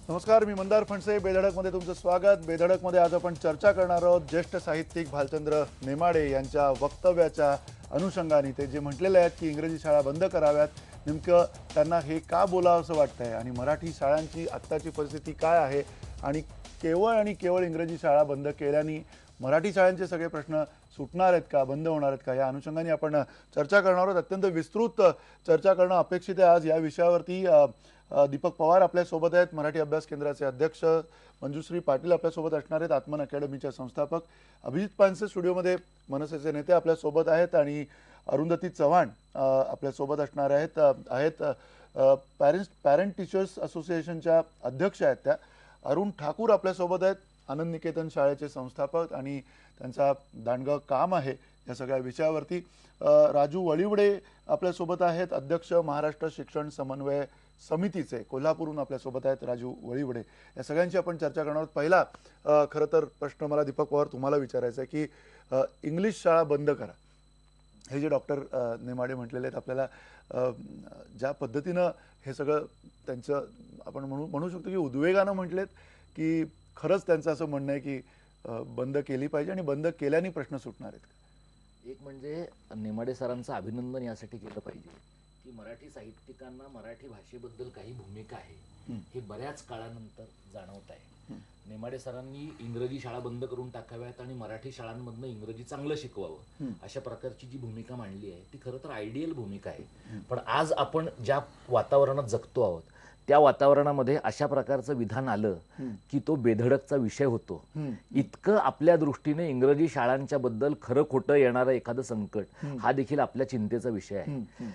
नमस्कार, मी मंदार फणसे. बेधडकमध्ये तुमचं स्वागत. बेधडकमध्ये आज आपण चर्चा करणार आहोत ज्येष्ठ साहित्यिक भालचंद्र नेमाडे यांच्या वक्तव्याच्या अनुषंगाने. ते जे म्हटलेले आहेत की इंग्रजी शाळा बंद कराव्यात, नेमकं त्यांना हे का बोलावं असं वाटतंय आणि मराठी शाळांची आत्ताची परिस्थिती काय आहे आणि केवळ इंग्रजी शाळा बंद केल्याने मराठी शाळांचे सगळे प्रश्न सुटणार आहेत का, बंद होणार आहेत का, या अनुषंगाने आपण चर्चा करणार आहोत. अत्यंत विस्तृत चर्चा करणं अपेक्षित आहे आज या विषयावरती. दीपक पवार आपल्यासोबत आहेत, मराठी अभ्यास केंद्राचे अध्यक्ष. मंजुश्री पाटील आपल्यासोबत असणार आहेत, आत्मन अकॅडमीच्या संस्थापक. अभिजित पानसे स्टुडिओमध्ये मनसेचे नेते आपल्यासोबत आहेत आणि अरुंधती चव्हाण आपल्यासोबत असणार आहेत. पॅरेंट टीचर्स असोसिएशनच्या अध्यक्ष आहेत त्या. अरुण ठाकूर आपल्यासोबत आहेत, आनंद निकेतन शाळेचे संस्थापक, आणि त्यांचा दांडगं काम आहे या सगळ्या विषयावरती. राजू वळिवडे आपल्यासोबत आहेत, अध्यक्ष महाराष्ट्र शिक्षण समन्वय समितीचे. कोल्हापूरहून आपल्यासोबत आहेत राजू वळिवडे. या सगळ्यांची आपण चर्चा करणार आहोत. पहिला खरं तर प्रश्न मला दीपक पवार तुम्हाला विचारायचा आहे की इंग्लिश शाळा बंद करा, हे जे डॉक्टर नेमाडे म्हटलेले आहेत, आपल्याला ज्या पद्धतीनं हे सगळं त्यांचं आपण म्हणू शकतो की उद्वेगानं म्हटलेत, की खरंच त्यांचं असं म्हणणं आहे की बंद केली पाहिजे आणि बंद केल्याने प्रश्न सुटणार आहेत का? एक म्हणजे नेमाडे सरांचं अभिनंदन यासाठी केलं पाहिजे की मराठी साहित्यिकांना मराठी भाषेबद्दल काही भूमिका आहे हे बऱ्याच काळानंतर जाणवत आहे. नेमाडे सरांनी इंग्रजी शाळा बंद करून टाकाव्यात आणि मराठी शाळांमधनं इंग्रजी चांगलं शिकवावं अशा प्रकारची जी भूमिका मांडली आहे ती खरं तर आयडियल भूमिका आहे. पण आज आपण ज्या वातावरणात जगतो आहोत त्या वातावरणामध्ये अशा प्रकारचं विधान आलं की तो बेधडकचा विषय होतो. इतकं आपल्या दृष्टीने इंग्रजी शाळांच्या बद्दल खरं खोटं येणारं एखादं संकट हा देखील आपल्या चिंतेचा विषय आहे.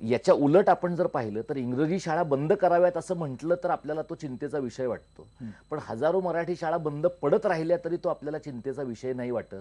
याच्या उलट आपण जर पाहिलं तर इंग्रजी शाळा बंद कराव्यात असं म्हटलं तर आपल्याला तो चिंतेचा विषय वाटतो. पण हजारो मराठी शाळा बंद पडत राहिल्या तरी तो आपल्याला चिंतेचा विषय नाही वाटत.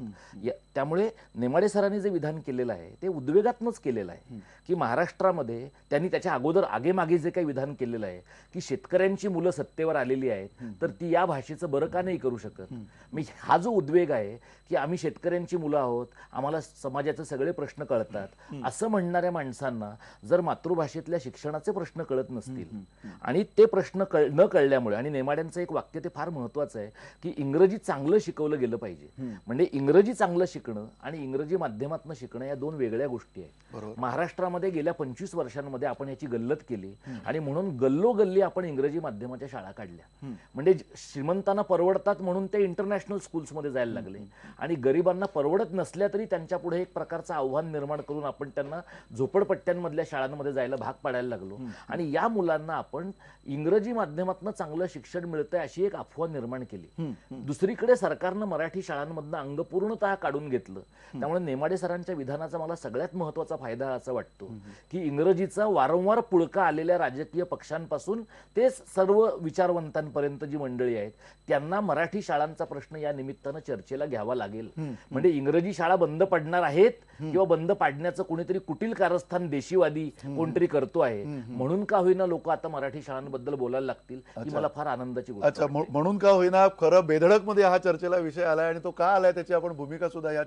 त्यामुळे नेमाडे सरांनी जे विधान केलेलं आहे ते उद्वेगातनंच केलेलं आहे की महाराष्ट्रामध्ये त्यांनी त्याच्या अगोदर आगेमागे जे काही विधान केलेलं आहे की शेतकऱ्यांची मुलं सत्तेवर आलेली आहेत तर ती या भाषेचं बरं का नाही करू शकत. मी हा जो उद्वेग आहे की आम्ही शेतकऱ्यांची मुलं आहोत, आम्हाला समाजाचे सगळे प्रश्न कळतात असं म्हणणाऱ्या माणसांना जर मातृभाषेतल्या शिक्षणाचे प्रश्न कळत नसतील आणि ते प्रश्न न कळल्यामुळे, आणि नेमाड्यांचं एक वाक्य ते फार महत्वाचं आहे की इंग्रजी चांगलं शिकवलं गेलं पाहिजे. म्हणजे इंग्रजी चांगलं शिकणं आणि इंग्रजी माध्यमातून शिकणं या दोन वेगळ्या गोष्टी आहेत. महाराष्ट्रामध्ये गेल्या 25 वर्षांमध्ये आपण याची गल्लत केली आणि म्हणून गल्लोगल्ली आपण इंग्रजी माध्यमाच्या शाळा काढल्या. म्हणजे श्रीमंतांना परवडतात म्हणून ते इंटरनॅशनल स्कूल्समध्ये जायला लागले आणि गरिबांना परवडत नसल्या तरी त्यांच्या पुढे एक प्रकारचं आव्हान निर्माण करून आपण त्यांना झोपडपट्ट्यांमधल्या शाळांमध्ये जायला भाग पाडायला लागलो आणि या मुलांना आपण इंग्रजी माध्यमातून चांगलं शिक्षण मिळतंय अशी एक अफवा निर्माण केली. दुसरीकडे सरकारनं मराठी शाळांमधनं अंग पूर्णतः काढून घेतलं. त्यामुळे नेमाडे सरांच्या विधानाचा मला सगळ्यात महत्वाचा फायदा असा वाटतो की इंग्रजीचा वारंवार पुळका आलेल्या राजकीय पक्षांपासून ते सर्व विचारवंतांपर्यंत जी मंडळी आहेत त्यांना मराठी शाळांचा प्रश्न या निमित्तानं चर्चेला घ्यावा लागेल. म्हणजे इंग्रजी शाळा बंद पडणार आहेत किंवा बंद पाडण्याचं कोणीतरी कुटील कारस्थान देशीवादी कोणतरी करतो आहे म्हणून का होईना लोक आता मराठी शाळांबद्दल बोलायला लागतील ही मला फार आनंदाची गोष्ट. अच्छा, म्हणून का होईना खरं बेधडक मध्ये हा चर्चेला विषय आलाय आणि तो का आलाय त्याची आपण भूमिका सुद्धा या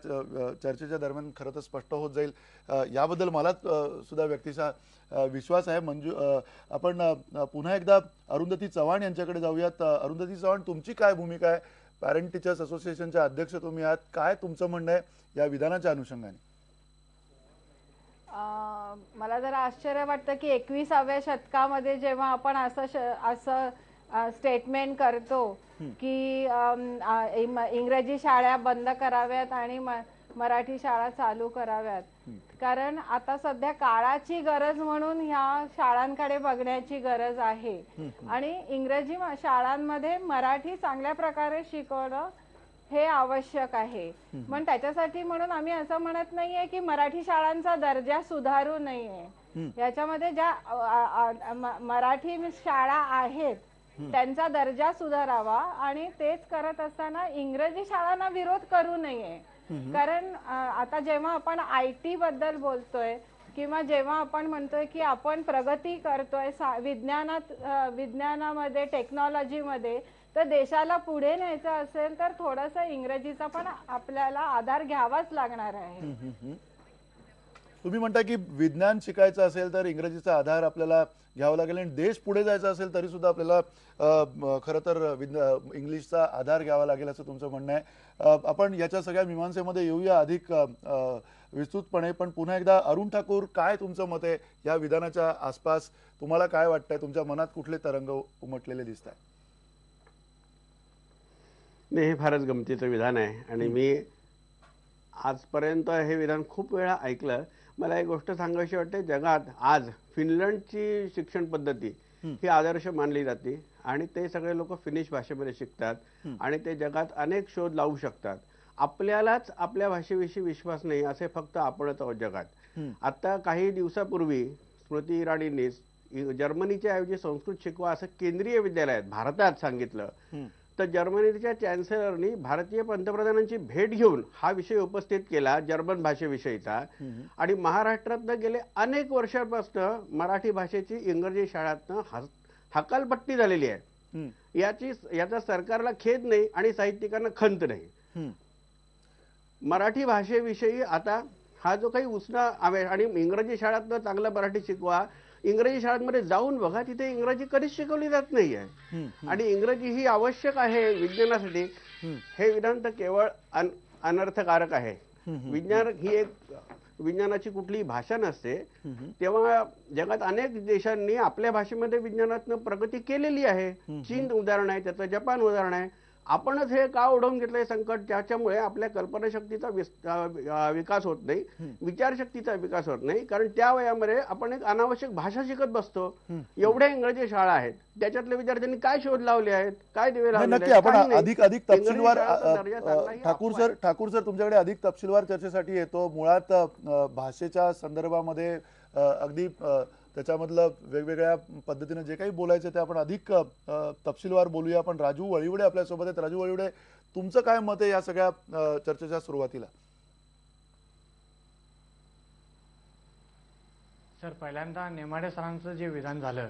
चर्चेच्या दरम्यान खरं तर स्पष्ट होत जाईल. याबद्दल मला सुद्धा व्यक्तिशः विश्वास आहे. आपण पुन्हा एकदा अरुंधती चव्हाण यांच्याकडे जाऊयात. अरुंधती चव्हाण, तुमची काय भूमिका आहे? पॅरेंट टीचर्स असोसिएशनच्या अध्यक्ष तुम्ही आहात, काय तुमचं म्हणणं आहे या विधानाच्या अनुषंगाने? मला जरा आश्चर्य वाटतं की 21व्या शतकामध्ये जेव्हा आपण असं स्टेटमेंट करतो की इंग्रजी शाळा बंद कराव्यात आणि मराठी शाळा चालू कराव्यात, कारण आता सध्या काळाची गरज म्हणून ह्या शाळांकडे बघण्याची गरज आहे आणि इंग्रजी शाळांमध्ये मराठी चांगल्या प्रकारे शिकवणं हे आवश्यक आहे. पण त्याच्यासाठी म्हणून आम्ही असं म्हणत नाहीये की मराठी शाळांचा दर्जा सुधारू नये. याच्यामध्ये ज्या मराठी शाळा आहेत त्यांचा दर्जा सुधारावा आणि तेच करत असताना इंग्रजी शाळांना विरोध करू नये. कारण आता जेव्हा आपण IT बद्दल बोलतोय किंवा जेव्हा आपण म्हणतोय की आपण प्रगती करतोय विज्ञानामध्ये, टेक्नॉलॉजीमध्ये, तर देशाला पुढे न्यायचं असेल तर थोडंसं इंग्रजीचा पण आपल्याला आधार घ्यावाच लागणार आहे. तुम्ही म्हणता की विज्ञान शिकायचं असेल तर इंग्रजीचा आधार आपल्याला घ्यावा लागेल आणि देश पुढे जायचा असेल तरी सुद्धा आपल्याला खरं तर इंग्लिशचा आधार घ्यावा लागेल असं तुमचं म्हणणं आहे. आपण याच्या सगळ्या मीमांसेमध्ये येऊया अधिक विस्तृतपणे, पण पुन्हा एकदा अरुण ठाकूर, काय तुमचं मत आहे या विधानाच्या आसपास? तुम्हाला काय वाटतंय? तुमच्या मनात कुठले तरंग उमटलेले दिसत आहे? नाही, हे फारच गमतीचं विधान आहे आणि मी आजपर्यंत हे विधान खूप वेळा ऐकलं. मला एक गोष्ट सांगायची वाटते, जगात आज फिनलंडची शिक्षण पद्धती ही आदर्श मानली जाते आणि ते सगळे लोक फिनिश भाषेमध्ये शिकतात आणि ते जगात अनेक शोध लावू शकतात. आपल्यालाच आपल्या भाषेविषयी विश्वास नाही असे फक्त आपणच आहोत जगात. आता काही दिवसापूर्वी स्मृती इराणींनी जर्मनीच्या ऐवजी संस्कृत शिकवा असं केंद्रीय विद्यालयात भारतात सांगितलं. तर जर्मनीच्या चॅन्सेलरनी भारतीय पंतप्रधानांची भेट घेऊन हा विषय उपस्थित केला जर्मन भाषेविषयीचा. आणि महाराष्ट्रात गेले अनेक वर्षांपासून मराठी भाषेची इंग्रजी शाळांतनं हकालपट्टी झालेली आहे. याचा सरकारला खेद नाही आणि साहित्यिकांना खंत नाही. मराठी भाषेविषयी आता हा जो काही उसना आणि इंग्रजी शाळांतनं चांगलं मराठी शिकवा, इंग्रजी शाळांमध्ये जाऊन बघा, तिथे इंग्रजी कधीच शिकवली जात नाहीये आणि इंग्रजी ही आवश्यक आहे विज्ञानासाठी. हे विधान तर केवळ अनर्थकारक आहे. विज्ञान ही एक विज्ञानाची कुठलीही भाषा नसते. तेव्हा जगात अनेक देशांनी आपल्या भाषेमध्ये विज्ञानातनं प्रगती केलेली आहे. चीन उदाहरण आहे त्याचं, जपान उदाहरण आहे. आपणच हे का ओढवून घेतलंय संकट, ज्याच्यामुळे आपल्या कल्पनाशक्तीचा विकास होत नाही, विचारशक्तीचा विकास होत नाही. कारण त्या वयामध्ये आपण एक अनावश्यक भाषा शिकत बसतो. एवढ्या इंग्रजी शाळा आहेत, त्याच्यातल्या विद्यार्थ्यांनी काय शोध लावले आहेत, काय दिवे लावले नक्की आपण अधिक तपशीलवार ठाकूर सर तुमच्याकडे अधिक तपशीलवार चर्चेसाठी येतो. मुळात भाषेच्या संदर्भामध्ये अगदी त्याच्यामधलं वेगवेगळ्या पद्धतीने जे काही बोलायचं ते आपण अधिक तपशीलवार बोलूया. पण राजू वळिवडे आपल्यासोबत आहेत. राजू वळिवडे, तुमचं काय मत आहे या सगळ्या चर्चेच्या सुरुवातीला? सर, पहिल्यांदा नेमाडे सरांचं जे विधान झालं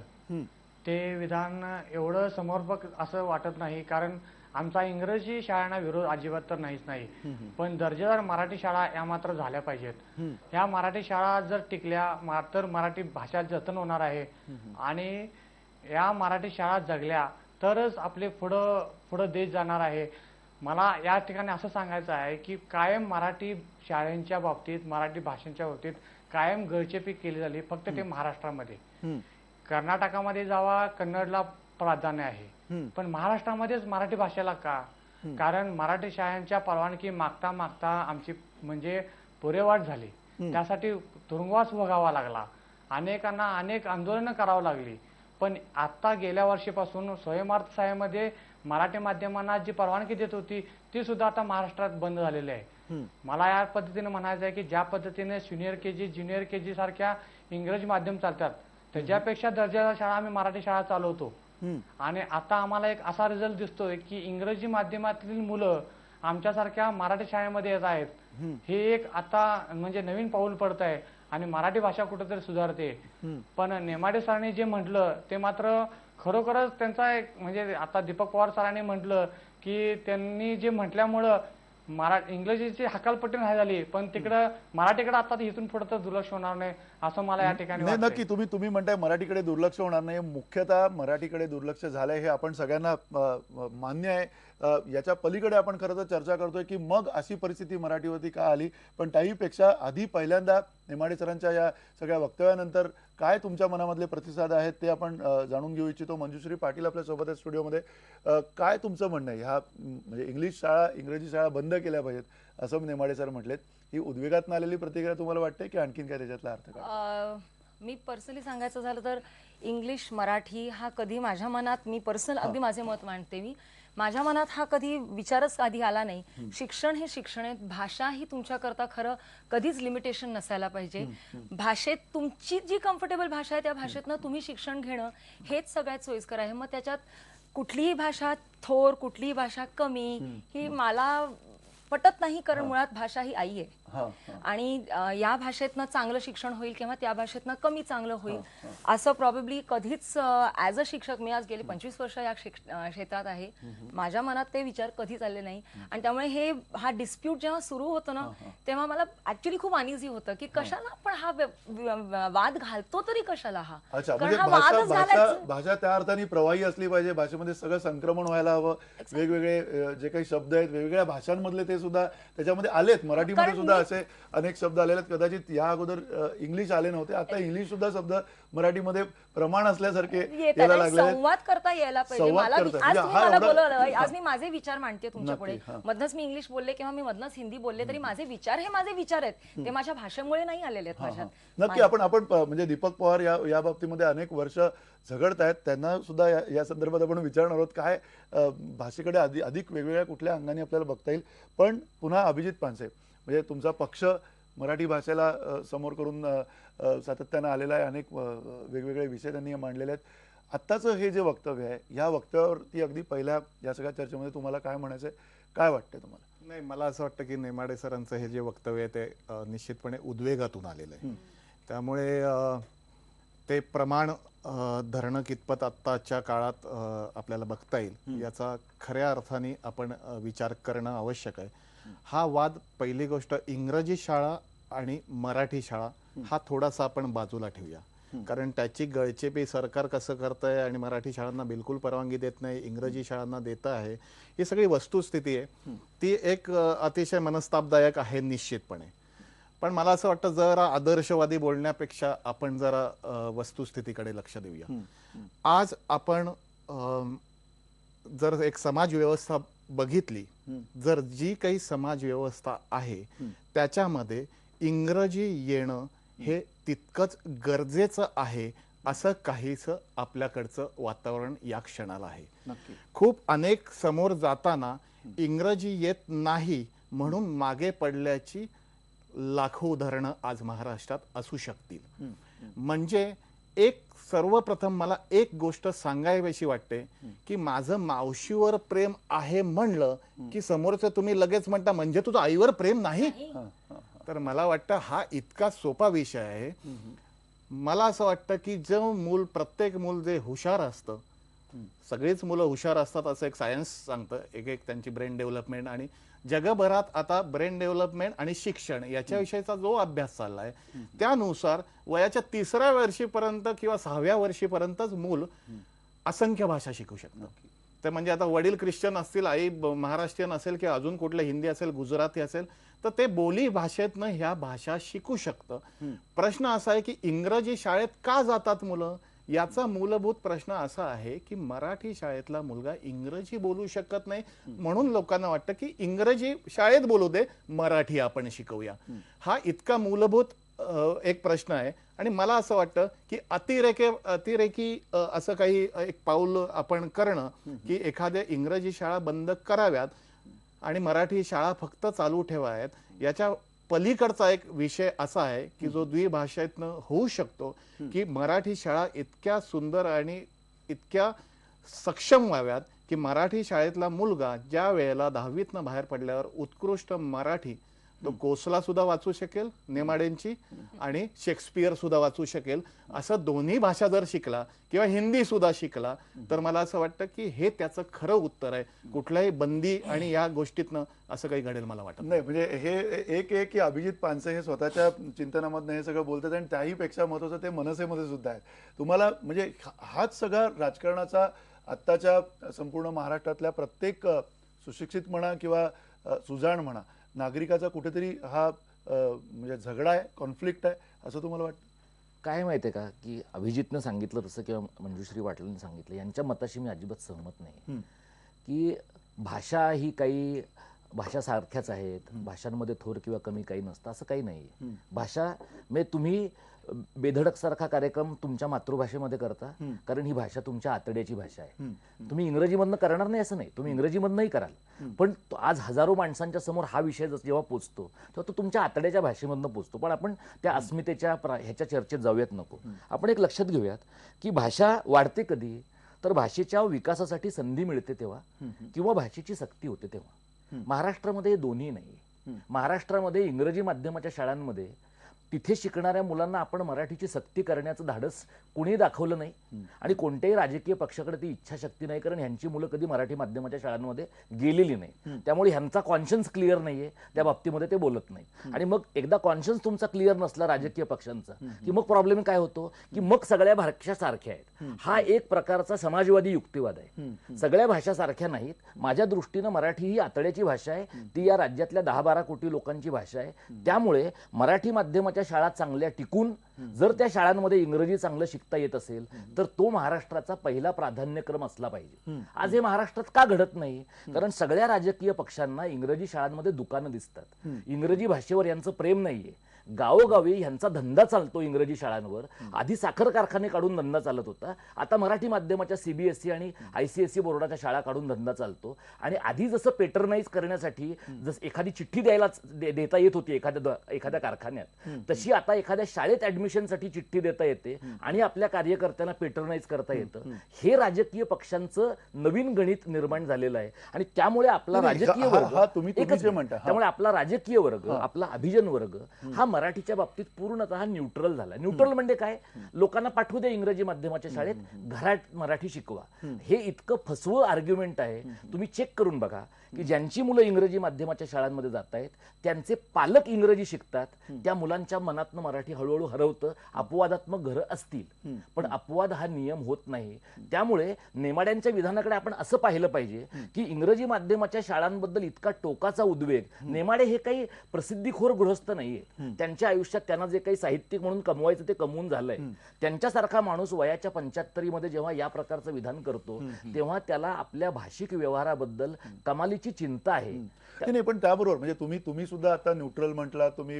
ते विधान एवढं समर्पक असं वाटत नाही, कारण आमचा इंग्रजी शाळांना विरोध अजिबात तर नाहीच नाही, पण दर्जेदार मराठी शाळा या मात्र झाल्या पाहिजेत. ह्या मराठी शाळा जर टिकल्या तर मराठी भाषा जतन होणार आहे आणि या मराठी शाळा जगल्या तरच आपले पुढं देश जाणार आहे. मला या ठिकाणी असं सांगायचं आहे की कायम मराठी शाळांच्या बाबतीत, मराठी भाषेच्या बाबतीत कायम गळचेपी केली झाली, फक्त ते महाराष्ट्रामध्ये. कर्नाटकामध्ये जावा, कन्नडला प्राधान्य आहे, पण महाराष्ट्रामध्येच मराठी भाषेला का? कारण मराठी शाळांच्या परवानगी मागता मागता आमची म्हणजे पुरेवाट झाली. त्यासाठी तुरुंगवास भोगावा लागला, अनेकांना अनेक आंदोलनं करावं लागली. पण आता गेल्या वर्षीपासून स्वयंअर्थ शाळेमध्ये मराठी माध्यमांना जी परवानगी देत होती ती सुद्धा आता महाराष्ट्रात बंद झालेली आहे. मला या पद्धतीने म्हणायचं आहे की ज्या पद्धतीने ज्युनियर केजी, ज्युनियर केजी सारख्या इंग्रजी माध्यम चालतात त्याच्यापेक्षा दर्जादार शाळा आम्ही मराठी शाळा चालवतो. आणि आता आम्हाला एक असा रिझल्ट दिसतोय की इंग्रजी माध्यमातील मुलं आमच्यासारख्या मराठी शाळेमध्ये येत आहेत. हे एक आता म्हणजे नवीन पाऊल पडत आहे आणि मराठी भाषा कुठेतरी सुधारते. पण नेमाडे सरांनी जे म्हटलं ते मात्र खरोखरच त्यांचा एक म्हणजे आता दीपक पवार सरांनी म्हटलं की त्यांनी जे म्हटल्यामुळं इंग्रजीची हकालपट्टी नाही झाली, पण तिकडं मराठीकडे आता इथून पुढे तर दुर्लक्ष होणार नाही असं मला या ठिकाणी वाटतं. नक्की तुम्ही म्हणताय मराठीकडे दुर्लक्ष होणार नाही. मुख्यतः मराठीकडे दुर्लक्ष झालंय हे आपण सगळ्यांना मान्य आहे. याच्या पलीकडे आपण खरं तर चर्चा करतोय की मग अशी परिस्थिती मराठीवरती का आली. पण त्याहीपेक्षा आधी पहिल्यांदा नेमाडे सरांच्या या सगळ्या वक्तव्यानंतर काय तुमच्या मनामधले प्रतिसाद आहेत ते आपण जाणून घेऊ इच्छितो. मंजुश्री पाटील आपल्या सोबत आहे स्टुडिओमध्ये. काय तुमचं म्हणणं आहे? ह्या म्हणजे इंग्रजी शाळा बंद केल्या पाहिजेत असं नेमाडे सर म्हटलेत. ही उद्वेगातून आलेली प्रतिक्रिया तुम्हाला वाटते की आणखीन काय त्याच्यातला अर्थ काय? मी पर्सनली सांगायचं झालं तर इंग्लिश मराठी हा कधी माझ्या मनात, मी पर्सनल अगदी माझे मत मांडते, मी माझ्या मनात हा कधी विचारच आधी आला नाही. शिक्षण हे शिक्षण आहे. भाषा ही तुमच्याकरता खरं कधीच लिमिटेशन नसायला पाहिजे. भाषेत तुमची जी कम्फर्टेबल भाषा आहे त्या भाषेतनं तुम्ही शिक्षण घेणं हेच सगळ्यात सोयीस्कर आहे. मग त्याच्यात कुठलीही भाषा थोर, कुठलीही भाषा कमी ही मला पटत नाही, कारण मुळात भाषा ही आई आहे. आणि या भाषेतनं चांगलं शिक्षण होईल किंवा त्या भाषेतनं कमी चांगलं होईल असं प्रॉबेबली कधीच ॲज अ शिक्षक, मी आज गेली 25 वर्ष या क्षेत्रात आहे, माझ्या मनात ते विचार कधीच आले नाही. आणि त्यामुळे हा डिस्प्यूट जेव्हा सुरू होतो ना, तेव्हा मला ऍक्च्युली खूप अनइझी होतं की कशाला आपण हा वाद घालतो तरी कशाला हा. अच्छा, कारण म्हणजे हा वादच घालायचा. भाषा त्या अर्थाने प्रवाही असली पाहिजे, भाषेमध्ये सगळं संक्रमण व्हायला हवं. वेगवेगळे जे काही शब्द आहेत वेगवेगळ्या भाषांमधले ते सुद्धा त्याच्यामध्ये आलेत. मराठीमध्ये सुद्धा असे अनेक शब्द आलेले आहेत, कदाचित या अगोदर इंग्लिश आले नव्हते, आता इंग्लिश सुद्धा शब्द मराठीमध्ये प्रमाण असल्यासारखे यायला लागले आहेत. संवाद करता यायला पाहिजे. संवाद मला करता. आज म्हणजे तुम्ही हा मला एवढा- बोलवलं, आज मी माझे विचार मांडते तुमच्या पुढे. नक्की, हा. मधनच मी इंग्लिश बोलले किंवा मी मधनच हिंदी बोलले तरी माझे विचार हे माझे विचार आहेत, ते माझ्या भाषेमुळे नाही आलेले आहेत माझ्यात. नक्की आपण म्हणजे दीपक पवार या बाबतीमध्ये अनेक वर्ष झगडत आहेत, त्यांना सुद्धा या संदर्भात आपण विचारणार आहोत काय भाषेकडे अधिक वेगवेगळ्या कुठल्या अंगाने आपल्याला बघता येईल. पण पुन्हा अभिजित पानसे, म्हणजे तुमचा पक्ष मराठी भाषेला समोर करून सातत्यानं आलेला आहे, अनेक वेगवेगळे विषय त्यांनी मांडलेले आहेत. आत्ताचं हे जे वक्तव्य आहे, या वक्तव्यावरती अगदी पहिल्या या सगळ्या चर्चेमध्ये तुम्हाला काय म्हणायचं आहे, काय वाटतंय तुम्हाला? नाही, मला असं वाटतं की नेमाडे सरांचं हे जे वक्तव्य आहे ते निश्चितपणे उद्वेगातून आलेलं आहे. त्यामुळे ते प्रमाण धरणं कितपत आत्ताच्या काळात आपल्याला बघता येईल याचा खऱ्या अर्थाने आपण विचार करणं आवश्यक आहे. हा वाद, पहिली गोष्ट, इंग्रजी शाळा आणि मराठी शाळा हा थोडासा आपण बाजूला ठेवूया, कारण त्याची गळचेपी सरकार कसं करतंय आणि मराठी शाळांना बिलकुल परवानगी देत नाही, इंग्रजी शाळांना देत आहे, ही सगळी वस्तुस्थिती आहे. ती एक अतिशय मनस्तापदायक आहे निश्चितपणे. पण मला असं वाटतं जरा आदर्शवादी बोलण्यापेक्षा आपण जरा वस्तुस्थितीकडे लक्ष देऊया. आज आपण जर एक समाज व्यवस्था बघितली, जर जी काही समाज व्यवस्था आहे त्याच्यामध्ये इंग्रजी येणं हे तितकंच गरजेचं आहे असं काहीच आपल्याकडचं वातावरण या क्षणाला आहे. खूप अनेक समोर जाताना इंग्रजी येत नाही म्हणून मागे पडल्याची लाखो उदाहरणं आज महाराष्ट्रात असू शकतील. म्हणजे सर्वप्रथम मला एक गोष्ट सांगावीशी वाटते की माझं मावशीवर प्रेम आहे म्हणलं की समोरचं तुम्ही लगेच म्हणता म्हणजे तुझं आईवर प्रेम नाही. तर मला वाटतं हा इतका सोपा विषय आहे. मला असं वाटतं की प्रत्येक मूल जे हुशार असतं, सगळीच मुलं हुशार असतात असं एक सायन्स सांगतं, एक त्यांची ब्रेन डेव्हलपमेंट, आणि जगभरात आता ब्रेन डेव्हलपमेंट आणि शिक्षण याच्याविषयीचा जो अभ्यास चाललाय त्यानुसार वयाच्या 3ऱ्या वर्षीपर्यंत किंवा 6व्या वर्षीपर्यंतच मूल असंख्य भाषा शिकू शकतं. तर म्हणजे आता वडील ख्रिश्चन असतील, आई महाराष्ट्रीयन असेल किंवा अजून कुठलं हिंदी असेल, गुजराती असेल, तर ते बोली भाषेतनं ह्या भाषा शिकू शकतं. प्रश्न असा आहे की इंग्रजी शाळेत का जातात मुलं? याचा मूलभूत प्रश्न असा आहे की मराठी शाळेतला मुलगा इंग्रजी बोलू शकत नाही, म्हणून लोकांना वाटतं की इंग्रजी शाळेत बोलू दे, मराठी आपण शिकवूया. हा इतका मूलभूत एक प्रश्न आहे. आणि मला असं वाटतं की अतिरेकी असं काही एक पाऊल आपण करणं की एखाद्या इंग्रजी शाळा बंद कराव्यात आणि मराठी शाळा फक्त चालू ठेवाव्यात, याच्या पलीकडचा एक विषय असा आहे की जो द्विभाषेतनं होऊ शकतो की मराठी शाळा इतक्या सुंदर आणि इतक्या सक्षम व्हाव्यात की मराठी शाळेतला मुलगा ज्या वेळेला 10वीतनं बाहेर पडल्यावर उत्कृष्ट मराठी तो कोसला सुद्धा वाचू शकेल नेमाडेंची आणि शेक्सपियर सुद्धा वाचू शकेल. असं दोन्ही भाषा जर शिकला किंवा हिंदी सुद्धा शिकला तर मला असं वाटतं की हे त्याचं खरं उत्तर आहे. कुठल्याही बंदी आणि या गोष्टीतनं असं काही घडेल मला वाटत नाही. म्हणजे हे एक की अभिजित पानसे हे स्वतःच्या चिंतनामधनं हे सगळं बोलतात आणि त्याही पेक्षा महत्वाचं ते मनसेमध्ये सुद्धा आहे. तुम्हाला म्हणजे हाच सगळा राजकारणाचा आत्ताच्या संपूर्ण महाराष्ट्रातल्या प्रत्येक सुशिक्षित म्हणा किंवा सुजाण म्हणा नागरिकाचा कुठेतरी हा म्हणजे झगडा आहे, कॉन्फ्लिक्ट आहे असं तुम्हाला वाटतं? काय माहिती आहे का की अभिजितनं सांगितलं तसं किंवा मंजुश्री पाटलांनी सांगितलं, यांच्या मताशी मी अजिबात सहमत नाही. की भाषा ही काही भाषा सारख्याच आहेत, भाषांमध्ये थोर किंवा कमी काही नसतं असं काही नाही. भाषा म्हणजे तुम्ही बेधडक सारखा कार्यक्रम तुमच्या मातृभाषेमध्ये करता कारण ही भाषा तुमच्या आतड्याची भाषा आहे. तुम्ही इंग्रजीमधनं करणार नाही असं नाही, तुम्ही इंग्रजीमधनंही कराल, पण आज हजारो माणसांच्या समोर हा विषय जेव्हा पोचतो तेव्हा तो तुमच्या आतड्याच्या भाषेमधनं पोचतो. पण आपण त्या अस्मितेच्या ह्याच्या चर्चेत जाऊयात नको. आपण एक लक्षात घेऊयात की भाषा वाढते कधी तर भाषेच्या विकासासाठी संधी मिळते तेव्हा किंवा भाषेची सक्ती होते तेव्हा. महाराष्ट्रामध्ये दोन्ही नाही. महाराष्ट्रामध्ये इंग्रजी माध्यमाच्या शाळांमध्ये तिथे शिकणाऱ्या मुलांना आपण मराठीची सक्ती करण्याचं धाडस कुणी दाखवलं नाही आणि कोणत्याही राजकीय पक्षाकडे ती इच्छाशक्ती नाही, कारण ह्यांची मुलं कधी मराठी माध्यमाच्या शाळांमध्ये गेलेली नाही. त्यामुळे ह्यांचा कॉन्शन्स क्लिअर नाहीये, त्या बाबतीमध्ये ते बोलत नाही. आणि मग एकदा कॉन्शन्स तुमचा क्लिअर नसला राजकीय पक्षांचा की मग प्रॉब्लेम काय होतो की मग सगळ्या भाषा सारख्या आहेत. हा एक प्रकारचा समाजवादी युक्तिवाद आहे. सगळ्या भाषा सारख्या नाहीत. माझ्या दृष्टीनं मराठी ही आतड्याची भाषा आहे, ती या राज्यातल्या 10-12 कोटी लोकांची भाषा आहे. त्यामुळे मराठी माध्यमाच्या शाळा चांगल्या टिकून जर त्या शाळांमध्ये इंग्रजी चांगलं शिकता येत असेल तर तो महाराष्ट्राचा पहिला प्राधान्यक्रम असला पाहिजे. आज हे महाराष्ट्रात का घडत नाही? कारण सगळ्या राजकीय पक्षांना इंग्रजी शाळांमध्ये दुकानं दिसतात. इंग्रजी भाषेवर यांचं प्रेम नाहीये. गावोगावी ह्यांचा धंदा चालतो इंग्रजी शाळांवर. आधी साखर कारखाने काढून धंदा चालत होता, आता मराठी माध्यमाच्या सीबीएसई आणि ICSE बोर्डाच्या शाळा काढून धंदा चालतो. आणि आधी जसं पेटर्नाइज करण्यासाठी जसं एखादी चिठ्ठी देता येत होती एखाद्या कारखान्यात, तशी आता एखाद्या शाळेत ऍडमिशनसाठी चिठ्ठी देता येते आणि आपल्या कार्यकर्त्यांना पेटर्नाइज करता येतं. हे राजकीय पक्षांचं नवीन गणित निर्माण झालेलं आहे. आणि त्यामुळे आपला राजकीय वर्ग त्यामुळे आपला राजकीय वर्ग, आपला अभिजन वर्ग हा मराठीच्या बाबतीत पूर्णतः न्यूट्रल झाला. न्यूट्रल म्हणजे काय? लोकांना पाठवू दे इंग्रजी माध्यमाच्या शाळेत, घरात मराठी शिकवा. हे इतकं फसवं आर्ग्युमेंट आहे. तुम्ही चेक करून बघा की ज्यांची मुलं इंग्रजी माध्यमाच्या शाळांमध्ये जात आहेत त्यांचे पालक इंग्रजी शिकतात, त्या मुलांच्या मनातनं मराठी हळूहळू हरवतं. अपवादात्मक घरं असतील, पण अपवाद हा नियम होत नाही. त्यामुळे नेमाड्यांच्या विधानाकडे आपण असं पाहिलं पाहिजे की इंग्रजी माध्यमाच्या शाळांबद्दल इतका टोकाचा उद्वेग, नेमाडे हे काही प्रसिद्धीखोर गृहस्थ नाहीये. त्यांच्या आयुष्यात त्यांना जे काही साहित्यिक म्हणून कमवायचं ते कमवून झालंय. त्यांच्यासारखा माणूस वयाच्या 75 जेव्हा या प्रकारचं विधान करतो तेव्हा त्याला आपल्या भाषिक व्यवहाराबद्दल कमालीची चिंता आहे. नाही, पण त्याबरोबर म्हणजे तुम्ही सुद्धा आता न्यूट्रल म्हटला, तुम्ही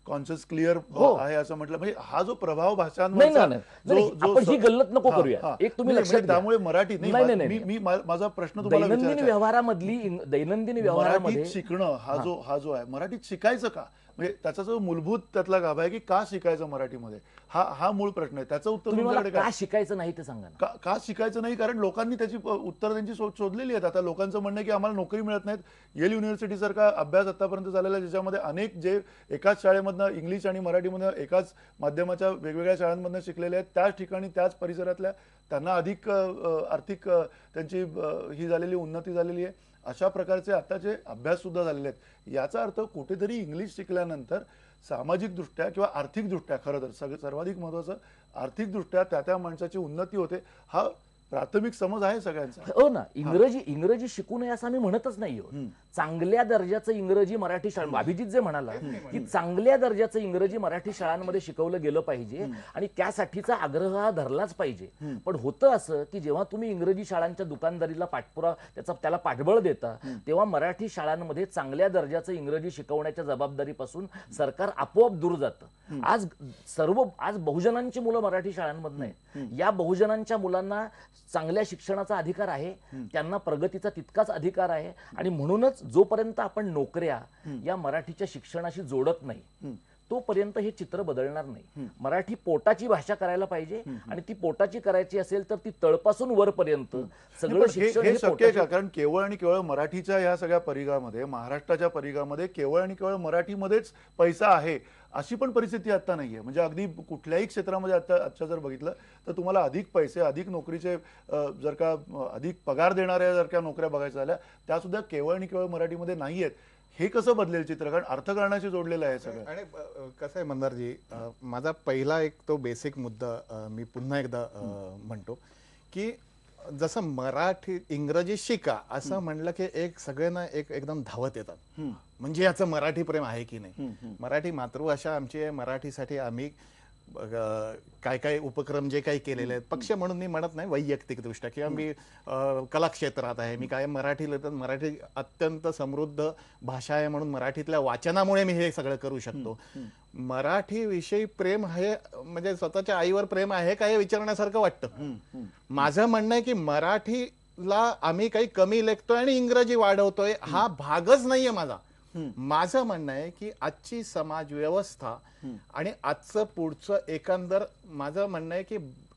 कॉन्शियस क्लिअर आहे असं म्हटलं, म्हणजे हा जो प्रभाव भाषांवरचा आपण ही गल्लत नको करूया. एक तुम्ही लक्षात घ्या, त्यामुळे मराठी मी माझा प्रश्न तुम्हाला दैनंदिन व्यवहारामध्ये शिकणं हा जो आहे, मराठीत शिकायचं का? म्हणजे त्याचा जो मूलभूत त्यातला गाभा आहे की का शिकायचं मराठीमध्ये, हा मूळ प्रश्न आहे. त्याचं उत्तर तुमच्याकडे का शिकायचं नाही ते सांगा ना. का शिकायचं नाही? कारण लोकांनी त्याची उत्तर त्यांची शोधलेली आहेत. आता लोकांचं म्हणणं आहे की आम्हाला नोकरी मिळत नाहीत. येल युनिव्हर्सिटी सारखा अभ्यास आतापर्यंत झालेला आहे ज्याच्यामध्ये अनेक जे एकाच शाळेमधनं इंग्लिश आणि मराठीमधनं एकाच माध्यमाच्या वेगवेगळ्या शाळांमधनं शिकलेले आहेत, त्याच ठिकाणी त्याच परिसरातल्या त्यांना अधिक आर्थिक त्यांची ही झालेली उन्नती झालेली आहे. अशा प्रकारचे आताचे अभ्यास सुद्धा झालेले आहेत. याचा अर्थ कुठेतरी इंग्लिश शिकल्यानंतर सामाजिकदृष्ट्या किंवा आर्थिकदृष्ट्या, खरं तर सर्वाधिक महत्वाचं आर्थिकदृष्ट्या त्या माणसाची उन्नती होते. हा प्राथमिक समज आहे सगळ्यांचा. हो ना. इंग्रजी शिकू नये असं आम्ही म्हणतच नाही. चांगल्या दर्जाचं इंग्रजी मराठी शाळा, अभिजित जे म्हणाला की चांगल्या दर्जाचं इंग्रजी मराठी शाळांमध्ये शिकवलं गेलं पाहिजे आणि त्यासाठीचा आग्रह हा धरलाच पाहिजे. पण होतं असं की जेव्हा तुम्ही इंग्रजी शाळांच्या दुकानदारीला त्याला पाठबळ देता तेव्हा मराठी शाळांमध्ये चांगल्या दर्जाचं इंग्रजी शिकवण्याच्या जबाबदारीपासून सरकार आपोआप दूर जातं. आज बहुजनांची मुलं मराठी शाळांमधनं आहेत. या बहुजनांच्या मुलांना चांगल्या शिक्षणाचा अधिकार आहे, त्यांना प्रगतीचा तितकाच अधिकार आहे. आणि म्हणूनच जोपर्यंत आपण नोकऱ्या या मराठीच्या शिक्षणाशी जोडत नाही तोपर्यंत हे चित्र बदलणार नाही. मराठी पोटाची भाषा करायला पाहिजे आणि ती पोटाची करायची असेल तर ती तळपासून वरपर्यंत सगळं शिक्षण हे शक्य आहे का? कारण केवळ आणि केवळ मराठीच्या या सगळ्या परिघामध्ये, महाराष्ट्राच्या परिघामध्ये केवळ आणि केवळ मराठीमध्येच पैसा आहे अशी पण परिस्थिती आता नाहीये. म्हणजे अगदी कुठल्याही क्षेत्रामध्ये आजच्या जर बघितलं तर तुम्हाला अधिक पैसे, अधिक नोकरीचे जर का अधिक पगार देणाऱ्या जर का नोकऱ्या बघायच्या झाल्या त्या सुद्धा केवळ आणि केवळ मराठीमध्ये नाहीयेत. हे कसं बदलेल चित्र? कारण अर्थकारणाशी जोडलेलं आहे सगळं. आणि कसं आहे मंदारजी, माझा पहिला एक तो बेसिक मुद्दा मी पुन्हा एकदा म्हणतो की जसं मराठी इंग्रजी शिका असं म्हणलं की एक सगळ्यांना एकदम धावत येतात, म्हणजे याचं मराठी प्रेम आहे की नाही. मराठी मातृभाषा आमची आहे, मराठीसाठी आम्ही काय काय उपक्रम जे काही केलेले आहेत, पक्ष म्हणून मी म्हणत नाही, वैयक्तिक दृष्ट्या किंवा मी कला क्षेत्रात आहे, मी काय मराठी अत्यंत समृद्ध भाषा आहे म्हणून मराठीतल्या वाचनामुळे मी हे सगळं करू शकतो. मराठी विषयी प्रेम हे म्हणजे स्वतःच्या आईवर प्रेम आहे का हे विचारण्यासारखं वाटतं. माझं म्हणणं आहे की मराठीला आम्ही काही कमी लेखतोय आणि इंग्रजी वाढवतोय हा भागच नाहीये माझा. माझं म्हणणं आहे की आजची समाज व्यवस्था आणि आजचं पुढचं एकंदर माझं म्हणणं आहे की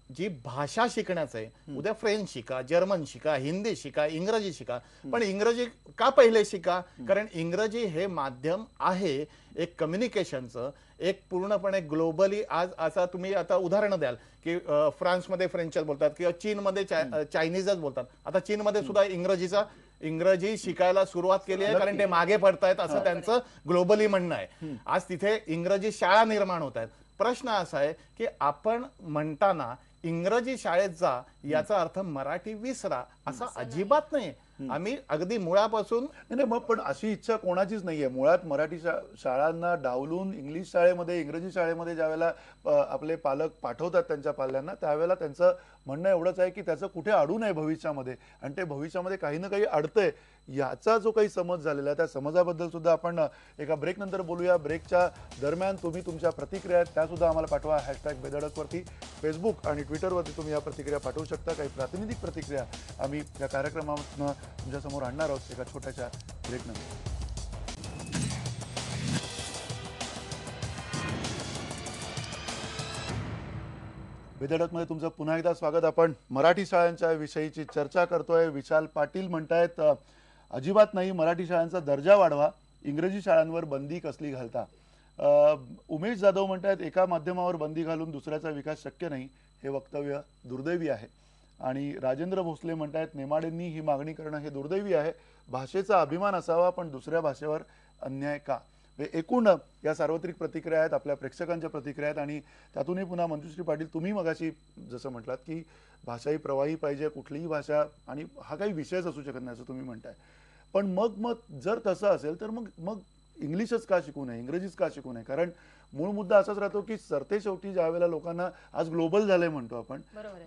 जी भाषा शिकण्याचं आहे, उद्या फ्रेंच शिका, जर्मन शिका, हिंदी शिका, इंग्रजी शिका, पण इंग्रजी का पहिले शिका? कारण इंग्रजी हे माध्यम आहे एक कम्युनिकेशनचं, एक पूर्णपणे ग्लोबली. आज असा तुम्ही आता उदाहरणं द्याल की फ्रान्समध्ये फ्रेंचच बोलतात किंवा चीनमध्ये चायनीजच बोलतात. आता चीनमध्ये सुद्धा इंग्रजी शिकायला सुरुवात केली आहे, कारण ते मागे पडतायत असं त्यांचं ग्लोबली म्हणणं आहे. आज तिथे इंग्रजी शाळा निर्माण होत आहेत. प्रश्न असा आहे की आपण म्हणताना इंग्रजी शाळेत जा याचा अर्थ मराठी विसरा असा अजिबात नाही. आम्ही अगदी मुळापासून नाही मग पण अशी इच्छा कोणाचीच नाहीये. मुळात मराठी शाळांना डावलून इंग्लिश शाळेमध्ये, इंग्रजी शाळेमध्ये ज्यावेळेला आपले पालक पाठवतात त्यांच्या पाल्यांना, त्यावेळेला त्यांचं म्हणणं एवढंच आहे की त्याचं कुठे अडू नये भविष्यामध्ये, आणि ते भविष्यामध्ये काही ना काही अडतंय याचा जो काही समज झालेला आहे त्या समजाबद्दल सुद्धा आपण एका ब्रेक नंतर बोलूया. ब्रेकच्या दरम्यान तुम्ही तुमच्या प्रतिक्रिया आहेत त्या सुद्धा आम्हाला पाठवा. #बेधडकवरती फेसबुक आणि ट्विटरवरती तुम्ही या प्रतिक्रिया पाठवू शकता. काही प्रातिनिधिक प्रतिक्रिया आम्ही या कार्यक्रमातून तुमच्यासमोर आणणार आहोत एका छोट्याशा ब्रेक नंतर. बेधडकमध्ये तुमचं पुन्हा एकदा स्वागत. आपण मराठी शाळांच्या विषयीची चर्चा करतोय. विशाल पाटील म्हणतायत अजिबात नाही, मराठी शाळांचा दर्जा वाढवा, इंग्रजी शाळांवर बंदी कसली घालता. उमेश जाधव म्हणतायत एका माध्यमावर बंदी घालून दुसऱ्याचा विकास शक्य नाही, हे वक्तव्य दुर्दैवी आहे. आणि राजेंद्र भोसले म्हणतायत नेमाडेंनी ही मागणी करणं हे दुर्दैवी आहे. भाषेचा अभिमान असावा पण दुसऱ्या भाषेवर अन्याय का. एकूण या सार्वत्रिक प्रतिक्रिया आहेत, आपल्या प्रेक्षकांच्या प्रतिक्रिया आहेत. आणि त्यातूनही पुन्हा मंजुश्री पाटील, तुम्ही मगाशी जसं म्हटलात की भाषा ही प्रवाही पाहिजे, कुठलीही भाषा, आणि हा काही विषयच असू शकत नाही असं तुम्ही म्हणताय. पण मग जर तसं असेल तर मग इंग्लिशच का शिकू नये, इंग्रजीच का शिकू नये. कारण मूळ मुद्दा असाच राहतो की सरते शेवटी ज्या वेळेला लोकांना आज ग्लोबल झालंय म्हणतो आपण,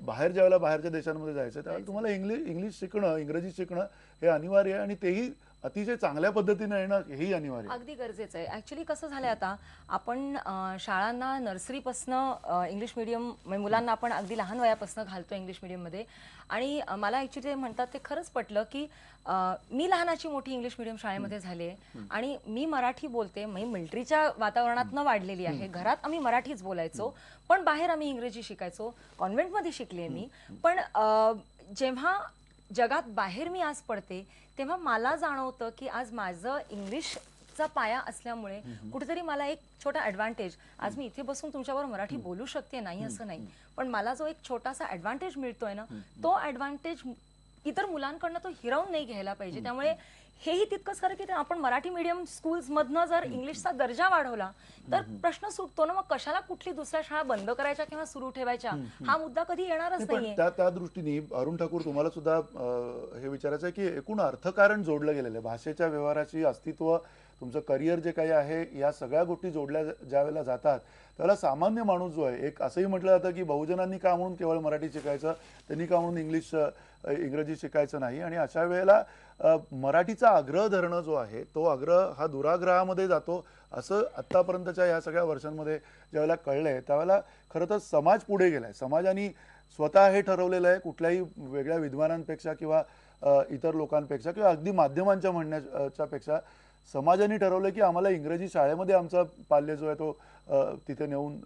बाहेर ज्या वेळेला बाहेरच्या देशांमध्ये जायचं त्यावेळेला तुम्हाला इंग्लिश शिकणं, इंग्रजी शिकणं हे अनिवार्य आहे. आणि तेही अतिशय चांगल्या पद्धतीने येणं हेही अनिवार्य आहे, अगदी गरजेचं आहे. ऍक्च्युली कसं झालंय आता आपण शाळांना नर्सरीपासनं इंग्लिश मीडियम मुलांना आपण अगदी लहान वयापासून घालतो इंग्लिश मीडियममध्ये. आणि मला ऍक्च्युली ते म्हणतात ते खरंच पटलं की मी लहानाची मोठी इंग्लिश मीडियम शाळेमध्ये झाले आणि मी मराठी बोलते. मी मिलिटरीच्या वातावरणात न वाढलेली आहे. घरात आम्ही मराठीच बोलायचो, पण बाहेर आम्ही इंग्रजी शिकायचो. कॉन्व्हेंटमध्ये शिकले मी. पण जेव्हा जगात बाहेर मी आज पडते तेव्हा मला जाणवतं की आज माझं इंग्लिशचा पाया असल्यामुळे कुठेतरी मला एक छोटा ऍडव्हान्टेज, आज मी इथे बसून तुमच्यावर मराठी बोलू शकते नाही असं नाही, पण मला जो एक छोटासा ऍडव्हान्टेज मिळतोय ना, तो ऍडव्हान्टेज इतर मुलांकडनं तो हिरावून नाही घ्यायला पाहिजे. त्यामुळे हेही तितकंच खरं की आपण मराठी मीडियम स्कूल्स मधनं जर इंग्लिशचा दर्जा वाढवला तर प्रश्न सुटतो ना. मग कशाला कुठली दुसऱ्या शाळा बंद करायच्या किंवा सुरू ठेवायच्या, हा मुद्दा कधी येणारच नाहीये. त्या दृष्टीने अरुण ठाकूर तुम्हाला सुद्धा हे विचारायचं आहे की एकूण अर्थकारण जोडलं गेलेलं आहे. भाषेच्या व्यवहाराची अस्तित्व, तुमचं करिअर जे काही आहे, या सगळ्या गोष्टी जोडल्या ज्या वेळेला जातात त्यावेळेला सामान्य माणूस जो आहे, एक असंही म्हटलं जातं की बहुजनांनी का म्हणून केवळ मराठी शिकायचं, त्यांनी का म्हणून इंग्रजी शिकायचं नाही. आणि अशा वेळेला मराठीचा आग्रह धरणं जो आहे तो आग्रह हा दुराग्रहामध्ये जातो असं आत्तापर्यंतच्या या सगळ्या वर्षांमध्ये ज्यावेळेला कळलंय त्यावेळेला खरं तर समाज पुढे गेलाय. समाजाने स्वतः हे ठरवलेलं आहे, कुठल्याही वेगळ्या विद्वानांपेक्षा किंवा इतर लोकांपेक्षा किंवा अगदी माध्यमांच्या म्हणण्याच्या पेक्षा समाजाने ठरवलं की आम्हाला इंग्रजी शाळेमध्ये आमचा पाल्य जो आहे तो तिथे नेऊन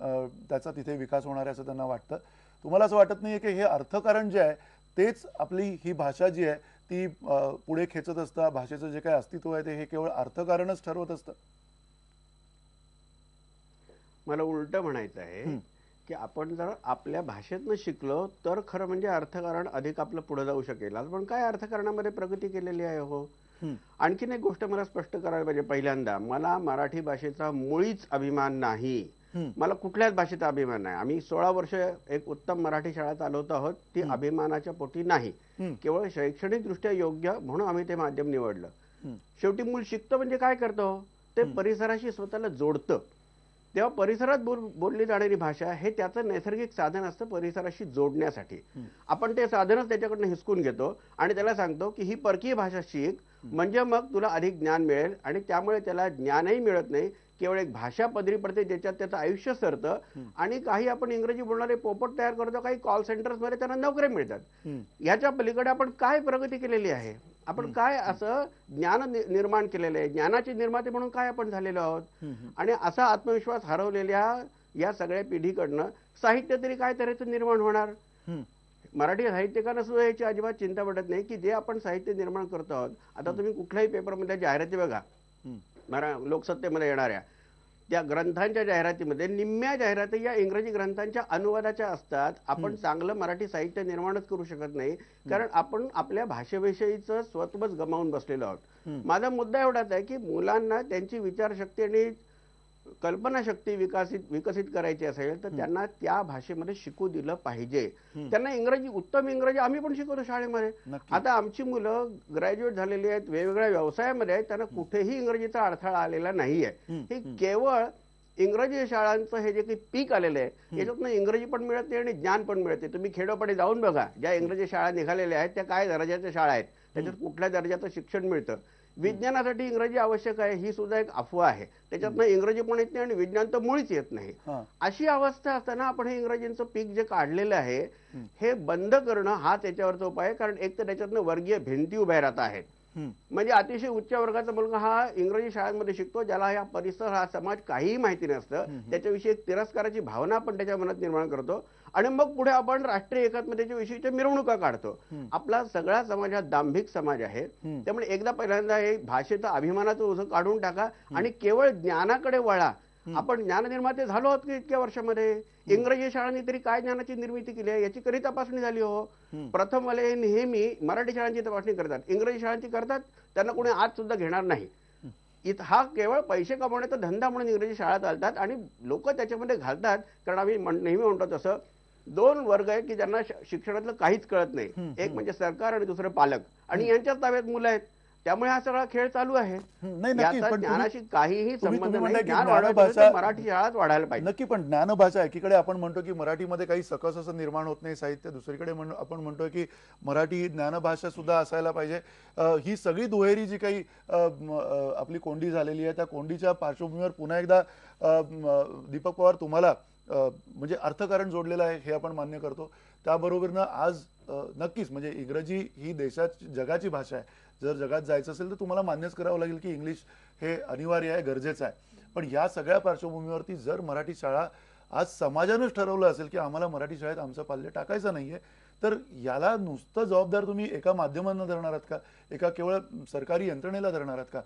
त्याचा तिथे विकास होणार आहे असं त्यांना वाटतं. तुम्हाला असं वाटत नाहीये की हे अर्थकारण जे आहे तेच आपली ही भाषा जी आहे ती पुढे खेचत असतं, भाषेचं जे काही अस्तित्व आहे ते हे केवळ अर्थकारणच ठरवत असतं? मला उलट म्हणायचं आहे की आपण जर आपल्या भाषेतनं शिकलो तर खरं म्हणजे अर्थकारण अधिक आपलं पुढे जाऊ शकेल. पण काय अर्थकारणामध्ये प्रगती केलेली आहे हो. आणखीन एक गोष्ट मला स्पष्ट करायला पाहिजे. पहिल्यांदा मला मराठी भाषेचा मुळीच अभिमान नाही, मला कुठल्याच भाषेचा अभिमान नाही. आम्ही 16 वर्ष एक उत्तम मराठी शाळा चालवत आहोत, ती अभिमानाच्या पोटी नाही, केवळ शैक्षणिक दृष्ट्या योग्य म्हणून आम्ही ते माध्यम निवडलं. शेवटी मूल शिकतं म्हणजे काय करतो, ते परिसराशी स्वतःला जोडतं. तेव्हा परिसरात बोलली जाणारी भाषा हे त्याचं नैसर्गिक साधन असतं परिसराशी जोडण्यासाठी. आपण ते साधनच त्याच्याकडनं हिसकून घेतो आणि त्याला सांगतो की ही परकीय भाषा शिक म्हणजे मग तुला अधिक ज्ञान मिळेल. आणि त्यामुळे त्याला ज्ञानही मिळत नाही, केवळ एक भाषा पदरी पडते ज्याच्यात त्याचं आयुष्य सरतं. आणि काही आपण इंग्रजी बोलणारे पोपट तयार करतो, काही कॉल सेंटर्स मध्ये त्यांना नोकऱ्या मिळतात. ह्याच्या पलीकडे आपण काय प्रगती केलेली आहे, आपण काय असं ज्ञान निर्माण केलेलं आहे, ज्ञानाची निर्माते म्हणून काय आपण झालेलो आहोत. आणि असा आत्मविश्वास हरवलेल्या या सगळ्या पिढीकडनं साहित्य तरी काय तऱ्हेचं निर्माण होणार. मराठी साहित्यिकांना सुद्धा याची अजिबात चिंता वाटत नाही की जे आपण साहित्य निर्माण करतो आहोत. आता तुम्ही कुठल्याही पेपरमध्ये जाहिराती बघा, लोकसत्तेमध्ये येणाऱ्या त्या ग्रंथांच्या जाहिरातीमध्ये निम्म्या जाहिराती या इंग्रजी ग्रंथांच्या अनुवादाच्या असतात. आपण चांगलं मराठी साहित्य निर्माणच करू शकत नाही कारण आपण आपल्या भाषेविषयीचं स्वत्वच गमावून बसलेलो आहोत. माझा मुद्दा एवढाच आहे की मुलांना त्यांची विचारशक्ती आणि कल्पनाशक्ती विकसित करायची असेल तर त्यांना त्या भाषेमध्ये शिकू दिलं पाहिजे. त्यांना इंग्रजी, उत्तम इंग्रजी आम्ही पण शिकवतो शाळेमध्ये. आता आमची मुलं ग्रॅज्युएट झालेली आहेत, वेगवेगळ्या व्यवसायामध्ये आहेत, त्यांना कुठेही इंग्रजीचा अडथळा आलेला नाहीये. हे केवळ इंग्रजी शाळांचं हे जे काही पीक आलेलं आहे याच्यातनं इंग्रजी पण मिळत नाही आणि ज्ञान पण मिळते. तुम्ही खेडोपाडी जाऊन बघा, ज्या इंग्रजी शाळा निघालेल्या आहेत त्या काय दर्जाच्या शाळा आहेत, त्याच्यात कुठल्या दर्जाचं शिक्षण मिळतं. विज्ञानासाठी इंग्रजी आवश्यक आहे ही सुद्धा एक अफवा आहे. त्याच्यातनं इंग्रजी पण येत नाही आणि विज्ञान तर मुळीच येत नाही. अशी अवस्था असताना आपण हे इंग्रजीचं पीक जे काढलेलं आहे हे बंद करणं हा त्याच्यावरचा उपाय आहे. कारण एक तर त्याच्यातनं वर्गीय भिंती उभ्या राहत आहेत. म्हणजे अतिशय उच्च वर्गाचा मुलगा हा इंग्रजी शाळांमध्ये शिकतो, ज्याला हा परिसर, हा समाज काहीही माहिती नसतं, त्याच्याविषयी एक तिरस्काराची भावना आपण त्याच्या मनात निर्माण करतो आणि मग पुढे आपण राष्ट्रीय एकात्मतेच्या विषयीच्या मिरवणुका काढतो. आपला सगळा समाज हा दांभिक समाज आहे. त्यामुळे एकदा पहिल्यांदा हे भाषेचं अभिमानाचं ओझं काढून टाका आणि केवळ ज्ञानाकडे वळा. आपण ज्ञाननिर्माते झालो आहोत की इतक्या वर्षामध्ये? इंग्रजी शाळांनी तरी काय ज्ञानाची निर्मिती केली आहे याची कधी तपासणी झाली हो? प्रथम वाले नेहमी मराठी शाळांची तपासणी करतात, इंग्रजी शाळांची करतात, त्यांना कोणी आज सुद्धा घेणार नाही. हा केवळ पैसे कमवण्याचा धंदा म्हणून इंग्रजी शाळा चालतात आणि लोक त्याच्यामध्ये घालतात. कारण आम्ही नेहमी म्हणतो तसं दोन वर्ग आहेत की ज्यांना शिक्षणातलं काहीच कळत नाही. एक म्हणजे सरकार आणि दुसरं पालक, आणि यांच्याच ताब्यात मुलं आहेत. त्यामुळे हा सगळा खेळ चालू आहे. याचा ज्ञानाशी काहीही संबंध नाही. ज्ञान वाढवायचं मराठी शाळाच वाढायला पाहिजे. नक्की, पण ज्ञानभाषा एकीकडे आपण म्हणतो की मराठीमध्ये काही सकस असं निर्माण होत नाही साहित्य, दुसरीकडे आपण म्हणतोय की मराठी ज्ञानभाषा सुद्धा असायला पाहिजे. ही सगळी दुहेरी जी काही आपली कोंडी झालेली आहे त्या कोंडीच्या पार्श्वभूमीवर पुन्हा एकदा दीपक पवार तुम्हाला म्हणजे अर्थकारण जोडलेलं आहे हे आपण मान्य करतो. त्याबरोबरनं आज नक्कीच म्हणजे इंग्रजी ही देशाची, जगाची भाषा आहे. जर जगात जायचं असेल तर तुम्हाला मान्यच करावं लागेल की इंग्लिश हे अनिवार्य आहे, गरजेचं आहे. पण या सगळ्या पार्श्वभूमीवरती जर मराठी शाळा आज समाजानंच ठरवलं असेल की आम्हाला मराठी शाळेत आमचं पाल्य टाकायचं नाहीये, तर याला नुसतं जबाबदार तुम्ही एका माध्यमांना धरणार आहात का, एका केवळ सरकारी यंत्रणेला धरणार आहात का?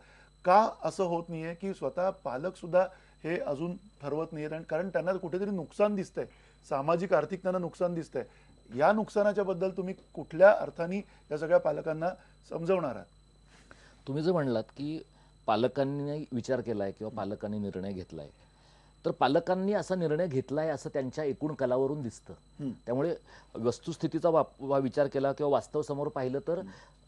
का असं होत नाहीये की स्वतः पालक सुद्धा हे अजून ठरवत नाहीयेत? आणि कारण त्यांना कुठेतरी नुकसान दिसतंय, सामाजिक आर्थिक त्यांना नुकसान दिसतंय. या नुकसानाच्या बद्दल तुम्ही कुठल्या अर्थाने या सगळ्या पालकांना समजवणार आहात? तुम्ही जर म्हणलात की पालकांनी विचार केलाय किंवा पालकांनी निर्णय घेतलाय, तर पालकांनी असा निर्णय घेतलाय असं त्यांच्या एकूण कलावरून दिसतं. त्यामुळे वस्तुस्थितीचा विचार केला किंवा वास्तव समोर पाहिलं तर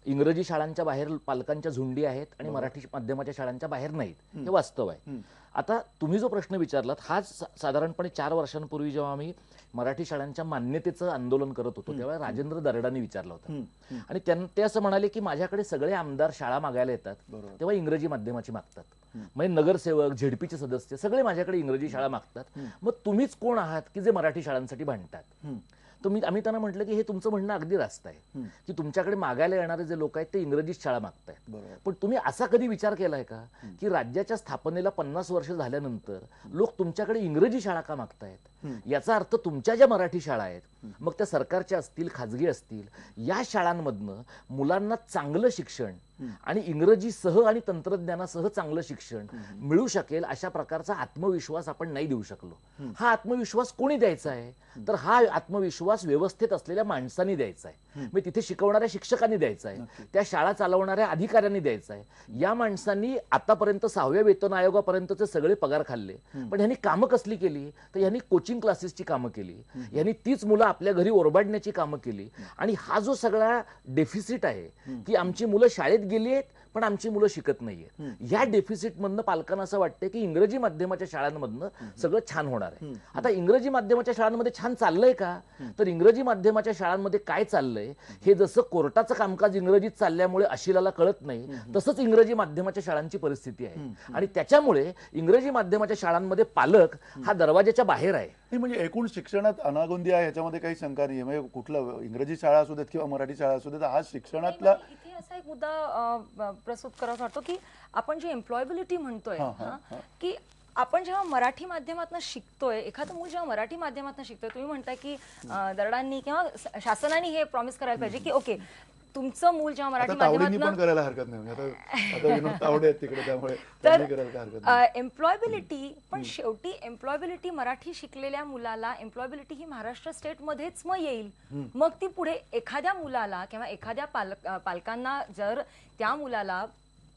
इंग्रजी शाळांच्या बाहेर पालकांच्या झुंडी आहेत आणि मराठी माध्यमाच्या शाळांच्या बाहेर नाहीत, हे वास्तव आहे. आता तुम्ही जो प्रश्न विचारलात हाच साधारणपणे 4 वर्षांपूर्वी जेव्हा आम्ही मराठी शाळांच्या मान्यतेचं आंदोलन करत होतो तेव्हा राजेंद्र दर्डांनी विचारला होता. आणि ते असं म्हणाले की माझ्याकडे सगळे आमदार शाळा मागायला येतात तेव्हा इंग्रजी माध्यमाची मागतात. म्हणजे नगरसेवक, झेडपीचे सदस्य सगळे माझ्याकडे इंग्रजी शाळा मागतात. मग तुम्हीच कोण आहात की जे मराठी शाळांसाठी भांडतात? आम्ही त्यांना म्हटलं की हे तुमचं म्हणणं अगदी रास्त आहे की तुमच्याकडे मागायला येणारे जे लोक आहेत ते इंग्रजी शाळा मागतायत. पण तुम्ही असा कधी विचार केलाय का की राज्याच्या स्थापनेला 50 वर्ष झाल्यानंतर लोक तुमच्याकडे इंग्रजी शाळा का मागतायत? याचा अर्थ तुमच्या ज्या मराठी शाळा आहेत, मग त्या सरकारच्या असतील, खाजगी असतील, या शाळांमधनं मुलांना चांगलं शिक्षण आणि इंग्रजीसह आणि तंत्रज्ञानासह चांगलं शिक्षण मिळू शकेल अशा प्रकारचा आत्मविश्वास आपण नाही देऊ शकलो. हा आत्मविश्वास कोणी द्यायचा आहे? तर हा आत्मविश्वास व्यवस्थेत असलेल्या माणसांनी द्यायचा आहे. म्हणजे तिथे शिकवणाऱ्या शिक्षकांनी द्यायचा आहे, त्या शाळा चालवणाऱ्या अधिकाऱ्यांनी द्यायचा आहे. या माणसांनी आतापर्यंत 6व्या वेतन आयोगापर्यंतचे सगळे पगार खाल्ले, पण ह्यांनी कामं कसली केली? तर ह्यांनी कोचिंग क्लासेसची कामं केली, ह्यांनी तीच मुलं आपल्या घरी ओरबाडण्याची कामं केली. आणि हा जो सगळा डेफिसिट आहे की आमची मुलं शाळेत गेली आहेत पण आमची मुलं शिकत नाहीये, या डेफिसिट मधनं पालकांना असं वाटतं की इंग्रजी माध्यमाच्या शाळांमधनं सगळं छान होणार आहे. आता इंग्रजी माध्यमाच्या शाळांमध्ये छान चाललंय का? तर इंग्रजी माध्यमाच्या शाळांमध्ये काय चाललंय हे जसं कोर्टाचं कामकाज इंग्रजीत चालल्यामुळे अशिलाला कळत नाही, तसंच इंग्रजी माध्यमाच्या शाळांची परिस्थिती आहे. आणि त्याच्यामुळे इंग्रजी माध्यमाच्या शाळांमध्ये पालक हा दरवाजाच्या बाहेर आहे. म्हणजे एकूण शिक्षणात अनागोंदी आहे याच्यामध्ये काही शंका नाही. म्हणजे कुठलं इंग्रजी शाळा असू देत किंवा मराठी शाळा असू देत, हा शिक्षणातला इथे असा एक मुद्दा प्रस्तुत करावा वाटतो की आपण जी एम्प्लॉयबिलिटी म्हणतोय की आपण जेव्हा मराठी माध्यमातून शिकतोय, एखादं मूल जेव्हा मराठी माध्यमातून शिकतोय, तुम्ही म्हणताय की दरडांनी किंवा शासनाने हे प्रॉमिस करायला पाहिजे की ओके तुमचं मूल जेव्हा मराठी आता तावडींनी पण माध्यमातून करायला हरकत नाही. आता विनोद तावडे आहेत तिकडे, त्यामुळे त्यांनी करायला काय हरकत नाही. एम्प्लॉयबिलिटी, पण शेवटी एम्प्लॉयबिलिटी मराठी शिकलेल्या मुलाला एम्प्लॉयबिलिटी ही महाराष्ट्र स्टेटमध्येच मग येईल. मग ती पुढे एखाद्या मुलाला किंवा एखाद्या पालकांना जर त्या मुलाला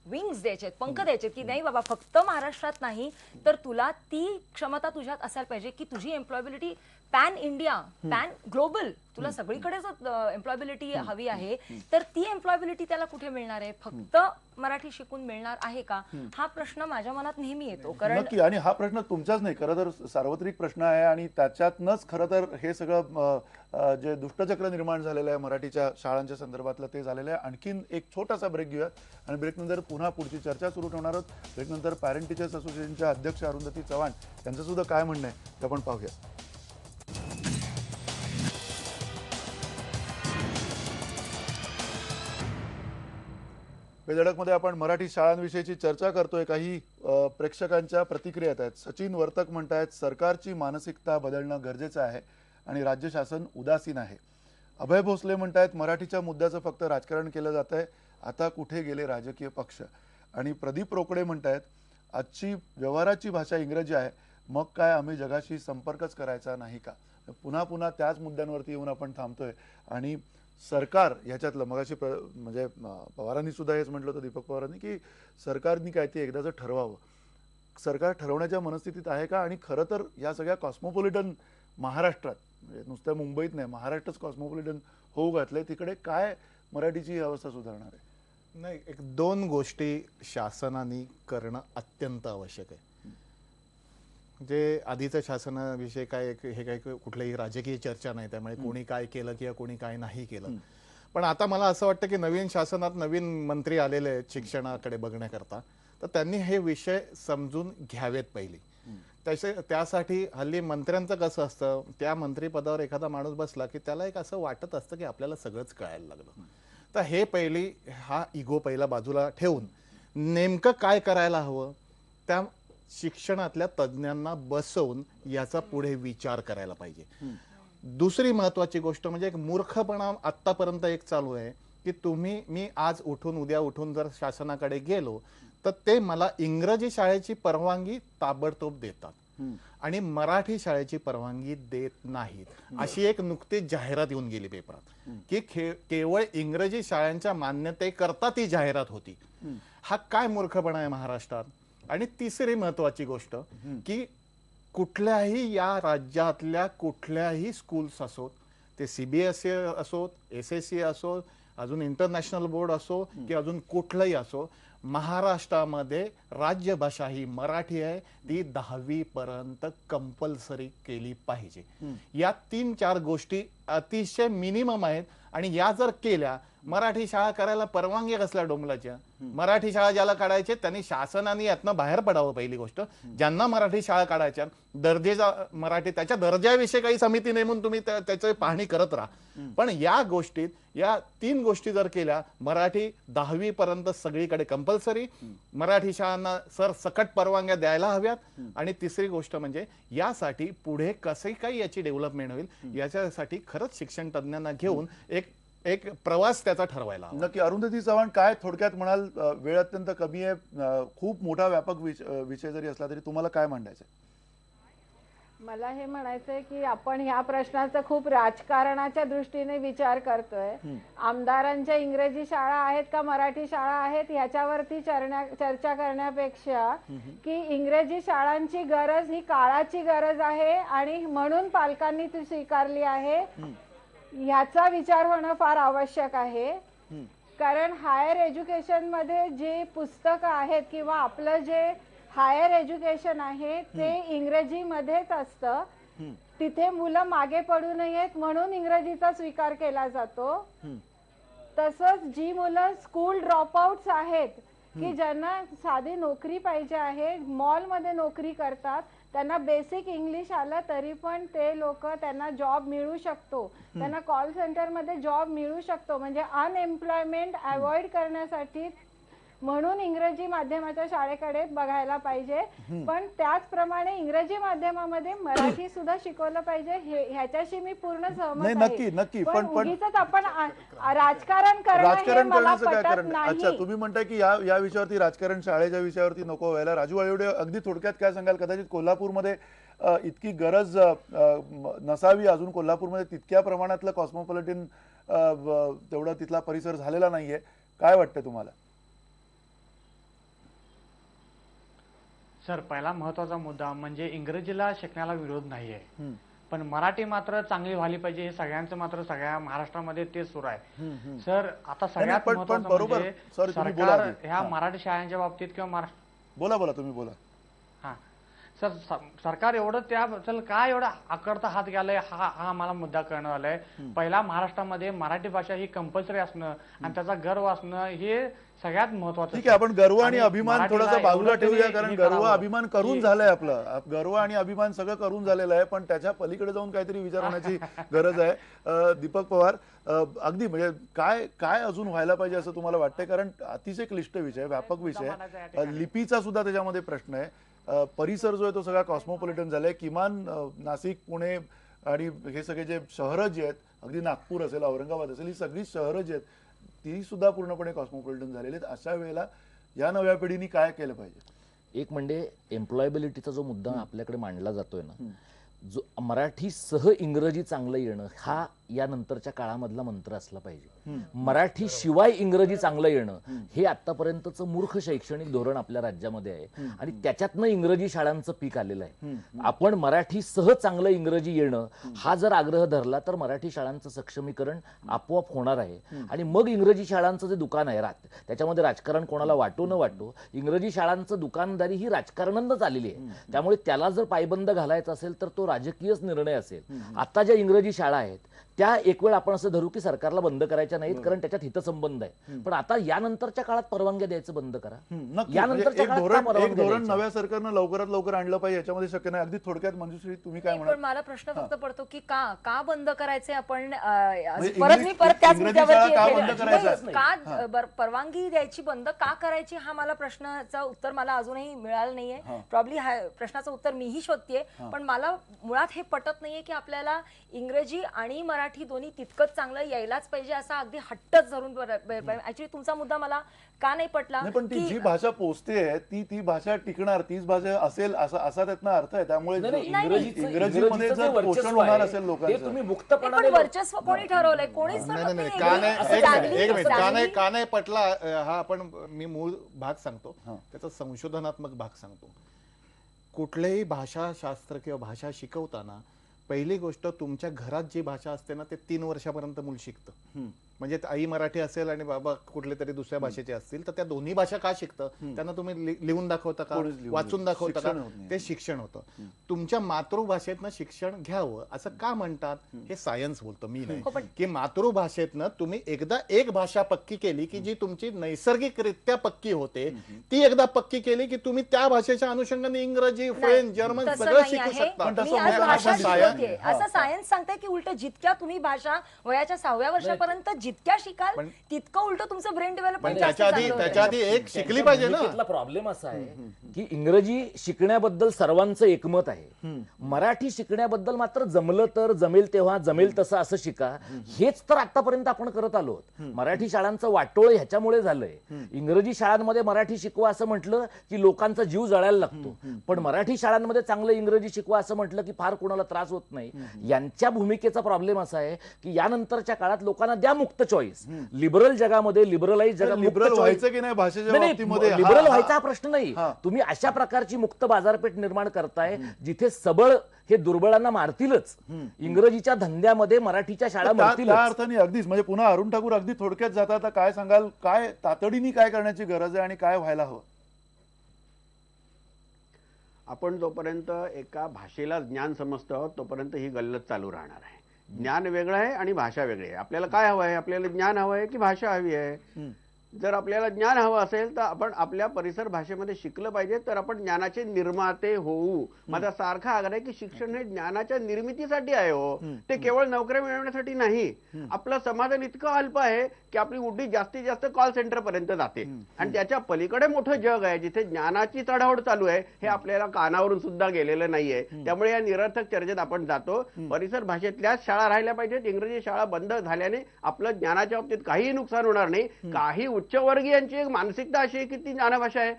विंग्स द्यायचे, पंख द्यायचे की नाही बाबा फक्त महाराष्ट्रात नाही तर तुला ती क्षमता तुझ्यात असायला पाहिजे की तुझी employability pan India, pan global, तुला सगळीकडेच एम्प्लॉयबिलिटी हवी आहे, तर ती एम्प्लॉयबिलिटी त्याला कुठे मिळणार आहे? फक्त मराठी शिकून मिळणार आहे का? हा प्रश्न माझ्या मनात नेहमी येतो. कारण नक्की, आणि हा प्रश्न तुमचाच नाही, खरं तर सार्वत्रिक प्रश्न आहे आणि त्याच्यातनंच खरं तर हे सगळं जे दुष्टचक्र निर्माण झालेलं आहे मराठीच्या शाळांच्या संदर्भातलं ते झालेलं आहे. आणखीन एक छोटासा ब्रेक घेऊयात आणि ब्रेकनंतर पुन्हा पुढची चर्चा सुरू ठेवणार आहोत. ब्रेकनंतर पॅरेंट टीचर्स असोसिएशनच्या अध्यक्ष अरुंधती चव्हाण यांचं सुद्धा काय म्हणणं आहे ते आपण पाहूया. बेधडकमध्ये आपण मराठी शाळांविषयीची चर्चा करतोय. काही प्रेक्षकांच्या प्रतिक्रिया येत आहेत. सचिन वर्तक म्हणतायत सरकारची मानसिकता बदलणं गरजेचं आहे आणि राज्य शासन उदासीन आहे. अभय भोसले म्हणतायत मराठीच्या मुद्द्याचं फक्त राजकारण केलं जात आहे, आता कुठे गेले राजकीय पक्ष. आणि प्रदीप रोकडे म्हणतायत आजची व्यवहाराची भाषा इंग्रजी आहे, मग काय आम्ही जगाशी संपर्कच करायचा नाही का. पुन्हा पुन्हा त्याच मुद्द्यांवरती येऊन आपण थांबतोय. आणि सरकार ह्याच्यातलं मगाशी म्हणजे पवारांनी सुद्धा हेच म्हटलं होतं, दीपक पवारांनी, की सरकारनी काय ते एकदाचं ठरवावं. सरकार ठरवण्याच्या मनस्थितीत आहे का? आणि खरं तर या सगळ्या कॉस्मोपॉलिटन महाराष्ट्रात, म्हणजे नुसत्या मुंबईत नाही, महाराष्ट्रच कॉस्मोपॉलिटन होऊ घातलंय, तिकडे काय मराठीची अवस्था सुधारणार आहे? नाही, एक दोन गोष्टी शासनाने करणं अत्यंत आवश्यक आहे. जे आधीचं शासनाविषयी काय हे काही कुठलीही राजकीय चर्चा नाही, त्यामुळे कोणी काय केलं किंवा कोणी काय नाही केलं. पण आता मला असं वाटतं की नवीन शासनात नवीन मंत्री आलेले आहेत शिक्षणाकडे बघण्याकरता, तर त्यांनी हे विषय समजून घ्यावेत पहिली. त्यासाठी हल्ली मंत्र्यांचं कसं असतं, त्या मंत्रीपदावर एखादा माणूस बसला की त्याला एक असं वाटत असतं की आपल्याला सगळंच कळायला लागलं. तर हे पहिली, हा इगो पहिला बाजूला ठेवून नेमकं काय करायला हवं त्या शिक्षणातल्या तज्ज्ञांना बसवून याचा पुढे विचार करायला पाहिजे. दुसरी महत्वाची गोष्ट म्हणजे एक मूर्खपणा आतापर्यंत एक चालू आहे की मी आज उठून उद्या उठून जर शासनाकडे गेलो तर ते मला इंग्रजी शाळेची परवानगी ताबडतोब देतात आणि मराठी शाळेची परवानगी देत नाहीत. अशी एक नुकतीच जाहिरात येऊन गेली पेपरात की केवळ इंग्रजी शाळांच्या मान्यतेकरता ती जाहिरात होती. हा काय मूर्खपणा आहे महाराष्ट्रात. आणि तिसरी महत्वाची गोष्ट की कुठल्याही या राज्यातल्या कुठल्याही स्कूल्स असोत, ते सीबीएसई असोत, SSC असोत, अजून इंटरनॅशनल बोर्ड असो की अजून कुठलंही असो, महाराष्ट्रामध्ये राज्यभाषा ही मराठी आहे, ती 10वी पर्यंत कंपल्सरी केली पाहिजे. या 3-4 गोष्टी अतिशय मिनिमम आहेत आणि या जर केल्या, मराठी शाळा करायला परवानगी कसल्या डोंबलाच्या. मराठी शाळा ज्याला काढायचे त्यांनी शासनाने यातनं बाहेर पडावं. पहिली गोष्ट, ज्यांना मराठी शाळा काढायच्या दर्जेचा मराठी, त्याच्या दर्जाविषयी काही समिती नेमून तुम्ही त्याची पाहणी करत राहा. पण या गोष्टीत या 3 गोष्टी जर केल्या, मराठी 10वी पर्यंत सगळीकडे कंपल्सरी, मराठी शाळांना सरसकट परवानग्या द्यायला हव्यात, आणि तिसरी गोष्ट म्हणजे यासाठी पुढे कसे काही याची डेव्हलपमेंट होईल याच्यासाठी खरंच शिक्षण तज्ज्ञांना घेऊन एक प्रवास त्याचा ठरवायला हवा. नक्की. अरुंधती चव्हाण, काय थोडक्यात म्हणाल? वेळ अत्यंत कमी आहे, खूप मोठा व्यापक विषय जरी असला तरी तुम्हाला काय मांडायचं? मला हे म्हणायचंय की आपण ह्या प्रश्नाचा खूप राजकारणाच्या दृष्टीने विचार करतोय. आमदारांच्या इंग्रजी शाळा आहेत का मराठी शाळा आहेत ह्याच्यावरती चर्चा करण्यापेक्षा की इंग्रजी शाळांची गरज ही काळाची गरज आहे आणि म्हणून पालकांनी ती स्वीकारली आहे, ह्याचा विचार होणं फार आवश्यक आहे. कारण हायर एज्युकेशन मध्ये जे पुस्तकं आहेत किंवा आपलं जे हायर एज्युकेशन आहे ते इंग्रजीमध्येच असतं. तिथे मुलं मागे पडू नयेत म्हणून इंग्रजीचा स्वीकार केला जातो. तसंच जी मुलं स्कूल ड्रॉपआउट्स आहेत की ज्यांना साधी नोकरी पाहिजे आहे, मॉलमध्ये नोकरी करतात, त्यांना बेसिक इंग्लिश आलं तरी पण ते लोक, त्यांना जॉब मिळू शकतो, त्यांना कॉल सेंटरमध्ये जॉब मिळू शकतो. म्हणजे अनएम्प्लॉयमेंट अवॉइड करण्यासाठी म्हणून इंग्रजी माध्यमाच्या शाळेकडे बघायला पाहिजे. पण त्याचप्रमाणे इंग्रजी माध्यमामध्ये मराठी सुद्धा शिकवलं पाहिजे ह्याच्याशी मी पूर्ण सहमत नाही, आहे. नक्की. पण पण उगीचच आपण राजकारण करणं हे राजकारण मला करण्याचं काय पटत कारण? अच्छा, नाही. तुम्ही म्हणताय की या विषयावरती राजकारण शाळेच्या विषयावरती नको व्हायला. राजू आळवडे, अगदी थोडक्यात काय सांगाल? कदाचित कोल्हापूरमध्ये इतकी गरज नसावी, अजून कोल्हापूरमध्ये तितक्या प्रमाणातलं कॉस्मोपॉलिटन तेवढा तिथला परिसर झालेला नाहीये. काय वाटतं तुम्हाला? सर, पहिला महत्वाचा मुद्दा म्हणजे इंग्रजीला शिकण्याला विरोध नाहीये, पण मराठी मात्र चांगली व्हायला पाहिजे हे सगळ्यांचं मात्र सगळ्या महाराष्ट्रामध्ये तेच सुरू आहे. सर, आता सगळ्यात पण महत्वाचं बरोबर. म्हणजे Sorry, तुम्ही बोला सरकार आधी. ह्या मराठी शाळांच्या बाबतीत किंवा बोला तुम्ही बोला. हा सर, सरकार एवढं त्याबद्दल काय एवढा आकडता हात घ्यायलाय हा मला मुद्दा कळणार आलाय. पहिला महाराष्ट्रामध्ये मराठी भाषा ही कंपल्सरी असणं आणि त्याचा गर्व असणं हे सगळ्यात महत्वाचं. ठीक आहे, आपण गर्व आणि अभिमान मराठीला थोडासा बाजूला एवढं ठेवूया, तरी कारण हे गर्व करावं अभिमान करून की- झालंय आपलं. गर्व आणि अभिमान सगळं करून झालेलं आहे, पण त्याच्या पलीकडे जाऊन काहीतरी विचार होण्याची गरज आहे. दीपक पवार, अगदी म्हणजे काय अजून व्हायला पाहिजे असं तुम्हाला वाटतंय? कारण अतिशय क्लिष्ट विषय, व्यापक विषय, लिपीचा सुद्धा त्याच्यामध्ये प्रश्न आहे. परिसर जो आहे तो सगळा कॉस्मोपॉलिटन झालाय. किमान नाशिक, पुणे आणि हे सगळे जे शहरं जी आहेत, अगदी नागपूर असेल, औरंगाबाद असेल, ही सगळी शहरं जी आहेत ती सुद्धा पूर्णपणे कॉस्मोपॉलिटन झालेली आहेत. अशा वेळेला या नव्या पिढीने काय केलं पाहिजे? एक म्हणजे एम्प्लॉयबिलिटीचा जो मुद्दा आपल्याकडे मांडला जातोय ना, जो मराठी सह इंग्रजी चांगलं येणं हा या नंतरच्या काळामधला मंत्र असला पाहिजे. मराठी शिवाय इंग्रजी चांगलं येणं हे आतापर्यंतचं मूर्ख शैक्षणिक धोरण आपल्या राज्यामध्ये आहे आणि त्याच्यातनं इंग्रजी शाळांचं पीक आलेलं आहे. आपण मराठी सह चांगलं इंग्रजी येणं हा जर आग्रह धरला तर मराठी शाळांचं सक्षमीकरण आपोआप होणार आहे. आणि मग इंग्रजी शाळांचं जे दुकान आहे त्याच्यामध्ये राजकारण कोणाला वाटो न वाटो, इंग्रजी शाळांचं दुकानदारी ही राजकारणानंच आलेली आहे. त्यामुळे त्याला जर पायबंद घालायचा असेल तर तो राजकीयच निर्णय असेल. आता ज्या इंग्रजी शाळा आहेत त्या एक वेळ आपण असं धरू की सरकारला बंद करायच्या नाहीत, कारण त्याच्यात हितसंबंध आहे. पण आता यानंतरच्या काळात परवानग्या द्यायचं बंद करा. यानंतरच्या एक धोरण नव्या सरकारनं लवकरात लवकर आणलं पाहिजे, याच्यामध्ये शक्य नाही. अगदी थोडक्यात मंजुश्री, तुम्ही काय म्हणाल? पण मला प्रश्न फक्त पडतो की का बंद करायचे आपण? म्हणजे परत त्याच इंग्रजी शाळा का बंद मुद्द्यावरती करायच्या? का परवानगी द्यायची बंद का करायची हा मला प्रश्नाचं उत्तर मला अजूनही मिळालं नाहीये. प्रॉब्ली प्रश्नाचं उत्तर मीही शोधतेय, पण मला मुळात हे पटत नाहीये की आपल्याला इंग्रजी आणि मराठी दोन्ही तितकंच चांगलं यायलाच पाहिजे असा अगदी हट्टच धरून. ऍक्च्युली तुमचा मुद्दा मला का नाही पटला? पण ती जी भाषा पोचते ती भाषा टिकणार, तीच भाषा असेल असा त्यातनं अर्थ आहे. त्यामुळे इंग्रजीमध्ये जर पोषण होणार असेल लोकांचं, तुम्ही पण मुक्तपणाने वर्चस्व कोणी ठरवलंय? कोणीच नाही, का नाही पटला हा आपण मी मूळ भाग सांगतो, त्याचा संशोधनात्मक भाग सांगतो. कुठलेही भाषाशास्त्र किंवा भाषा शिकवताना पहिली गोष्ट, तुमच्या घरात जी भाषा असते ना ते 3 वर्षापर्यंत मूल शिकतं. म्हणजे आई मराठी असेल आणि बाबा कुठले तरी दुसऱ्या भाषेचे असतील तर त्या दोन्ही भाषा का शिकतं? त्यांना तुम्ही लिहून दाखवता का, वाचून दाखवता का? ते शिक्षण होतं. तुमच्या मातृभाषेतनं शिक्षण घ्यावं असं का म्हणतात? हे सायन्स बोलतो, मी नाही. की मातृभाषेतनं तुम्ही एकदा एक भाषा पक्की केली की जी तुमची नैसर्गिकरित्या पक्की होते, ती एकदा पक्की केली की तुम्ही त्या भाषेच्या अनुषंगाने इंग्रजी, फ्रेंच, जर्मन सगळं शिकू शकता. असं सायन्स सांगताय की उलट जितक्या तुम्ही भाषा वयाच्या 6व्या वर्षापर्यंत जितक्या शिकाल तितकं उलट तुमचं ब्रेन डेव्हलपमेंट त्याच्या आधी एक शिकली पाहिजे ना. तिथला प्रॉब्लेम असा आहे की इंग्रजी शिकण्याबद्दल सर्वांचं एकमत आहे, मराठी शिकण्याबद्दल मात्र जमलं तर जमेल तेव्हा जमेल तसं असं शिका, हेच तर आतापर्यंत आपण करत आलो. मराठी शाळांचं वाटोळ ह्याच्यामुळे झालंय. इंग्रजी शाळांमध्ये मराठी शिकवा असं म्हटलं की लोकांचा जीव जळायला लागतो, पण मराठी शाळांमध्ये चांगलं इंग्रजी शिकवा असं म्हटलं की फार कोणाला त्रास होत नाही. यांच्या भूमिकेचा प्रॉब्लेम असा आहे की यानंतरच्या काळात लोकांना द्या मुक्त चॉईस. लिबरल जगामध्ये, लिबरलाइज जगामध्ये लिबरल व्हायचं की नाही भाषेच्या बाबतीमध्ये? लिबरल व्हायचा हा प्रश्न नाही. तुम्ही अशा प्रकारची मुक्त बाजारपेठ निर्माण करताय जिथे सबळ हे दुर्बळांना मारतीलच, इंग्रजीच्या धंद्यामध्ये मराठीच्या शाळा मारतील. त्या अर्थाने अगदीच म्हणजे पुन्हा अरुण ठाकूर अगदी थोडक्यात जाता आता काय सांगाल, काय तातडीने काय करण्याची गरज आहे आणि काय व्हायला हवं? आपण जोपर्यंत एका भाषेला ज्ञान समजतो आहोत तोपर्यंत ही गल्लत चालू राहणार आहे. ज्ञान वेगळं आहे आणि भाषा वेगळी आहे. आपल्याला काय हवं आहे? आपल्याला ज्ञान हवं आहे की भाषा हवी आहे? जर आपल्याला ज्ञान हवं असेल तर आपण आपल्या परिसर भाषेमध्ये शिकलं पाहिजे, तर आपण ज्ञानाचे निर्माते होऊ. माझा सारखा आग्रह आहे की शिक्षण हे ज्ञानाच्या निर्मितीसाठी आहे हो, ते केवळ नोकऱ्या मिळवण्यासाठी नाही. आपलं समाधान इतकं अल्प आहे की आपली उड्डी जास्तीत जास्त कॉल सेंटर पर्यंत जाते आणि त्याच्या पलीकडे मोठं जग आहे जिथे ज्ञानाची चढाओढ चालू आहे हे आपल्याला कानावरून सुद्धा गेलेलं नाहीये. त्यामुळे या निरर्थक चर्चेत आपण जातो. परिसर भाषेतल्याच शाळा राहिल्या पाहिजेत. इंग्रजी शाळा बंद झाल्याने आपलं ज्ञानाच्या बाबतीत काहीही नुकसान होणार नाही. काही उच्चवर्गीयांची एक मानसिकता अशी आहे की ती ज्ञानभाषा आहे,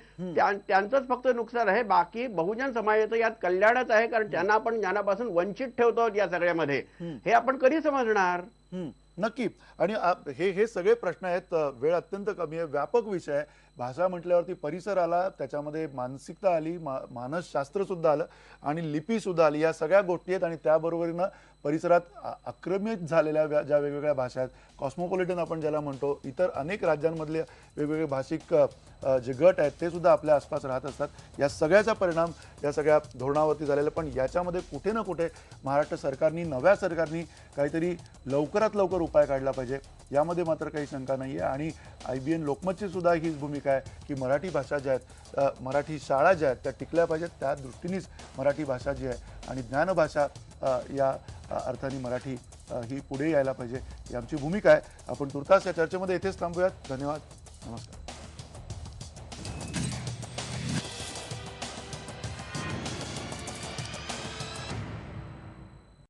त्यांचंच फक्त नुकसान आहे. बाकी बहुजन समाजाचं यात कल्याणच आहे, कारण त्यांना आपण ज्ञानापासून वंचित ठेवतो या सगळ्यामध्ये. हे आपण कधी समजणार? नक्की. आणि हे सगळे प्रश्न आहेत. वेळ अत्यंत कमी आहे, व्यापक विषय आहे. भाषा म्हटल्यावरती परिसर आला, त्याच्यामध्ये मानसिकता आली, मानसशास्त्र सुद्धा आलं आणि लिपी सुद्धा आली. या सगळ्या गोष्टी आहेत आणि त्याबरोबरीनं परिसरात आक्रमित झालेल्या ज्या वेगवेगळ्या भाषा आहेत, कॉस्मोपॉलिटन आपण ज्याला म्हणतो, इतर अनेक राज्यांमधले वेगवेगळे भाषिक जे गट आहेत ते सुद्धा आपल्या आसपास राहत असतात. या सगळ्याचा परिणाम या सगळ्या धोरणावरती झालेला. पण याच्यामध्ये कुठे ना कुठे महाराष्ट्र सरकारनी, नव्या सरकारनी काहीतरी लवकरात लवकर उपाय काढला पाहिजे, यामध्ये मात्र काही शंका नाही आहे. आणि IBN लोकमतची सुद्धा हीच भूमिका आहे की मराठी भाषा ज्या आहेत, मराठी शाळा ज्या आहेत त्या टिकल्या पाहिजेत. त्या दृष्टीनेच मराठी भाषा जी आहे आणि ज्ञानभाषा या अर्थाने मराठी ही पुढे यायला पाहिजे, ही आमची भूमिका आहे. आपण तुर्तास या चर्चेमध्ये इथेच थांबूयात. धन्यवाद. नमस्कार.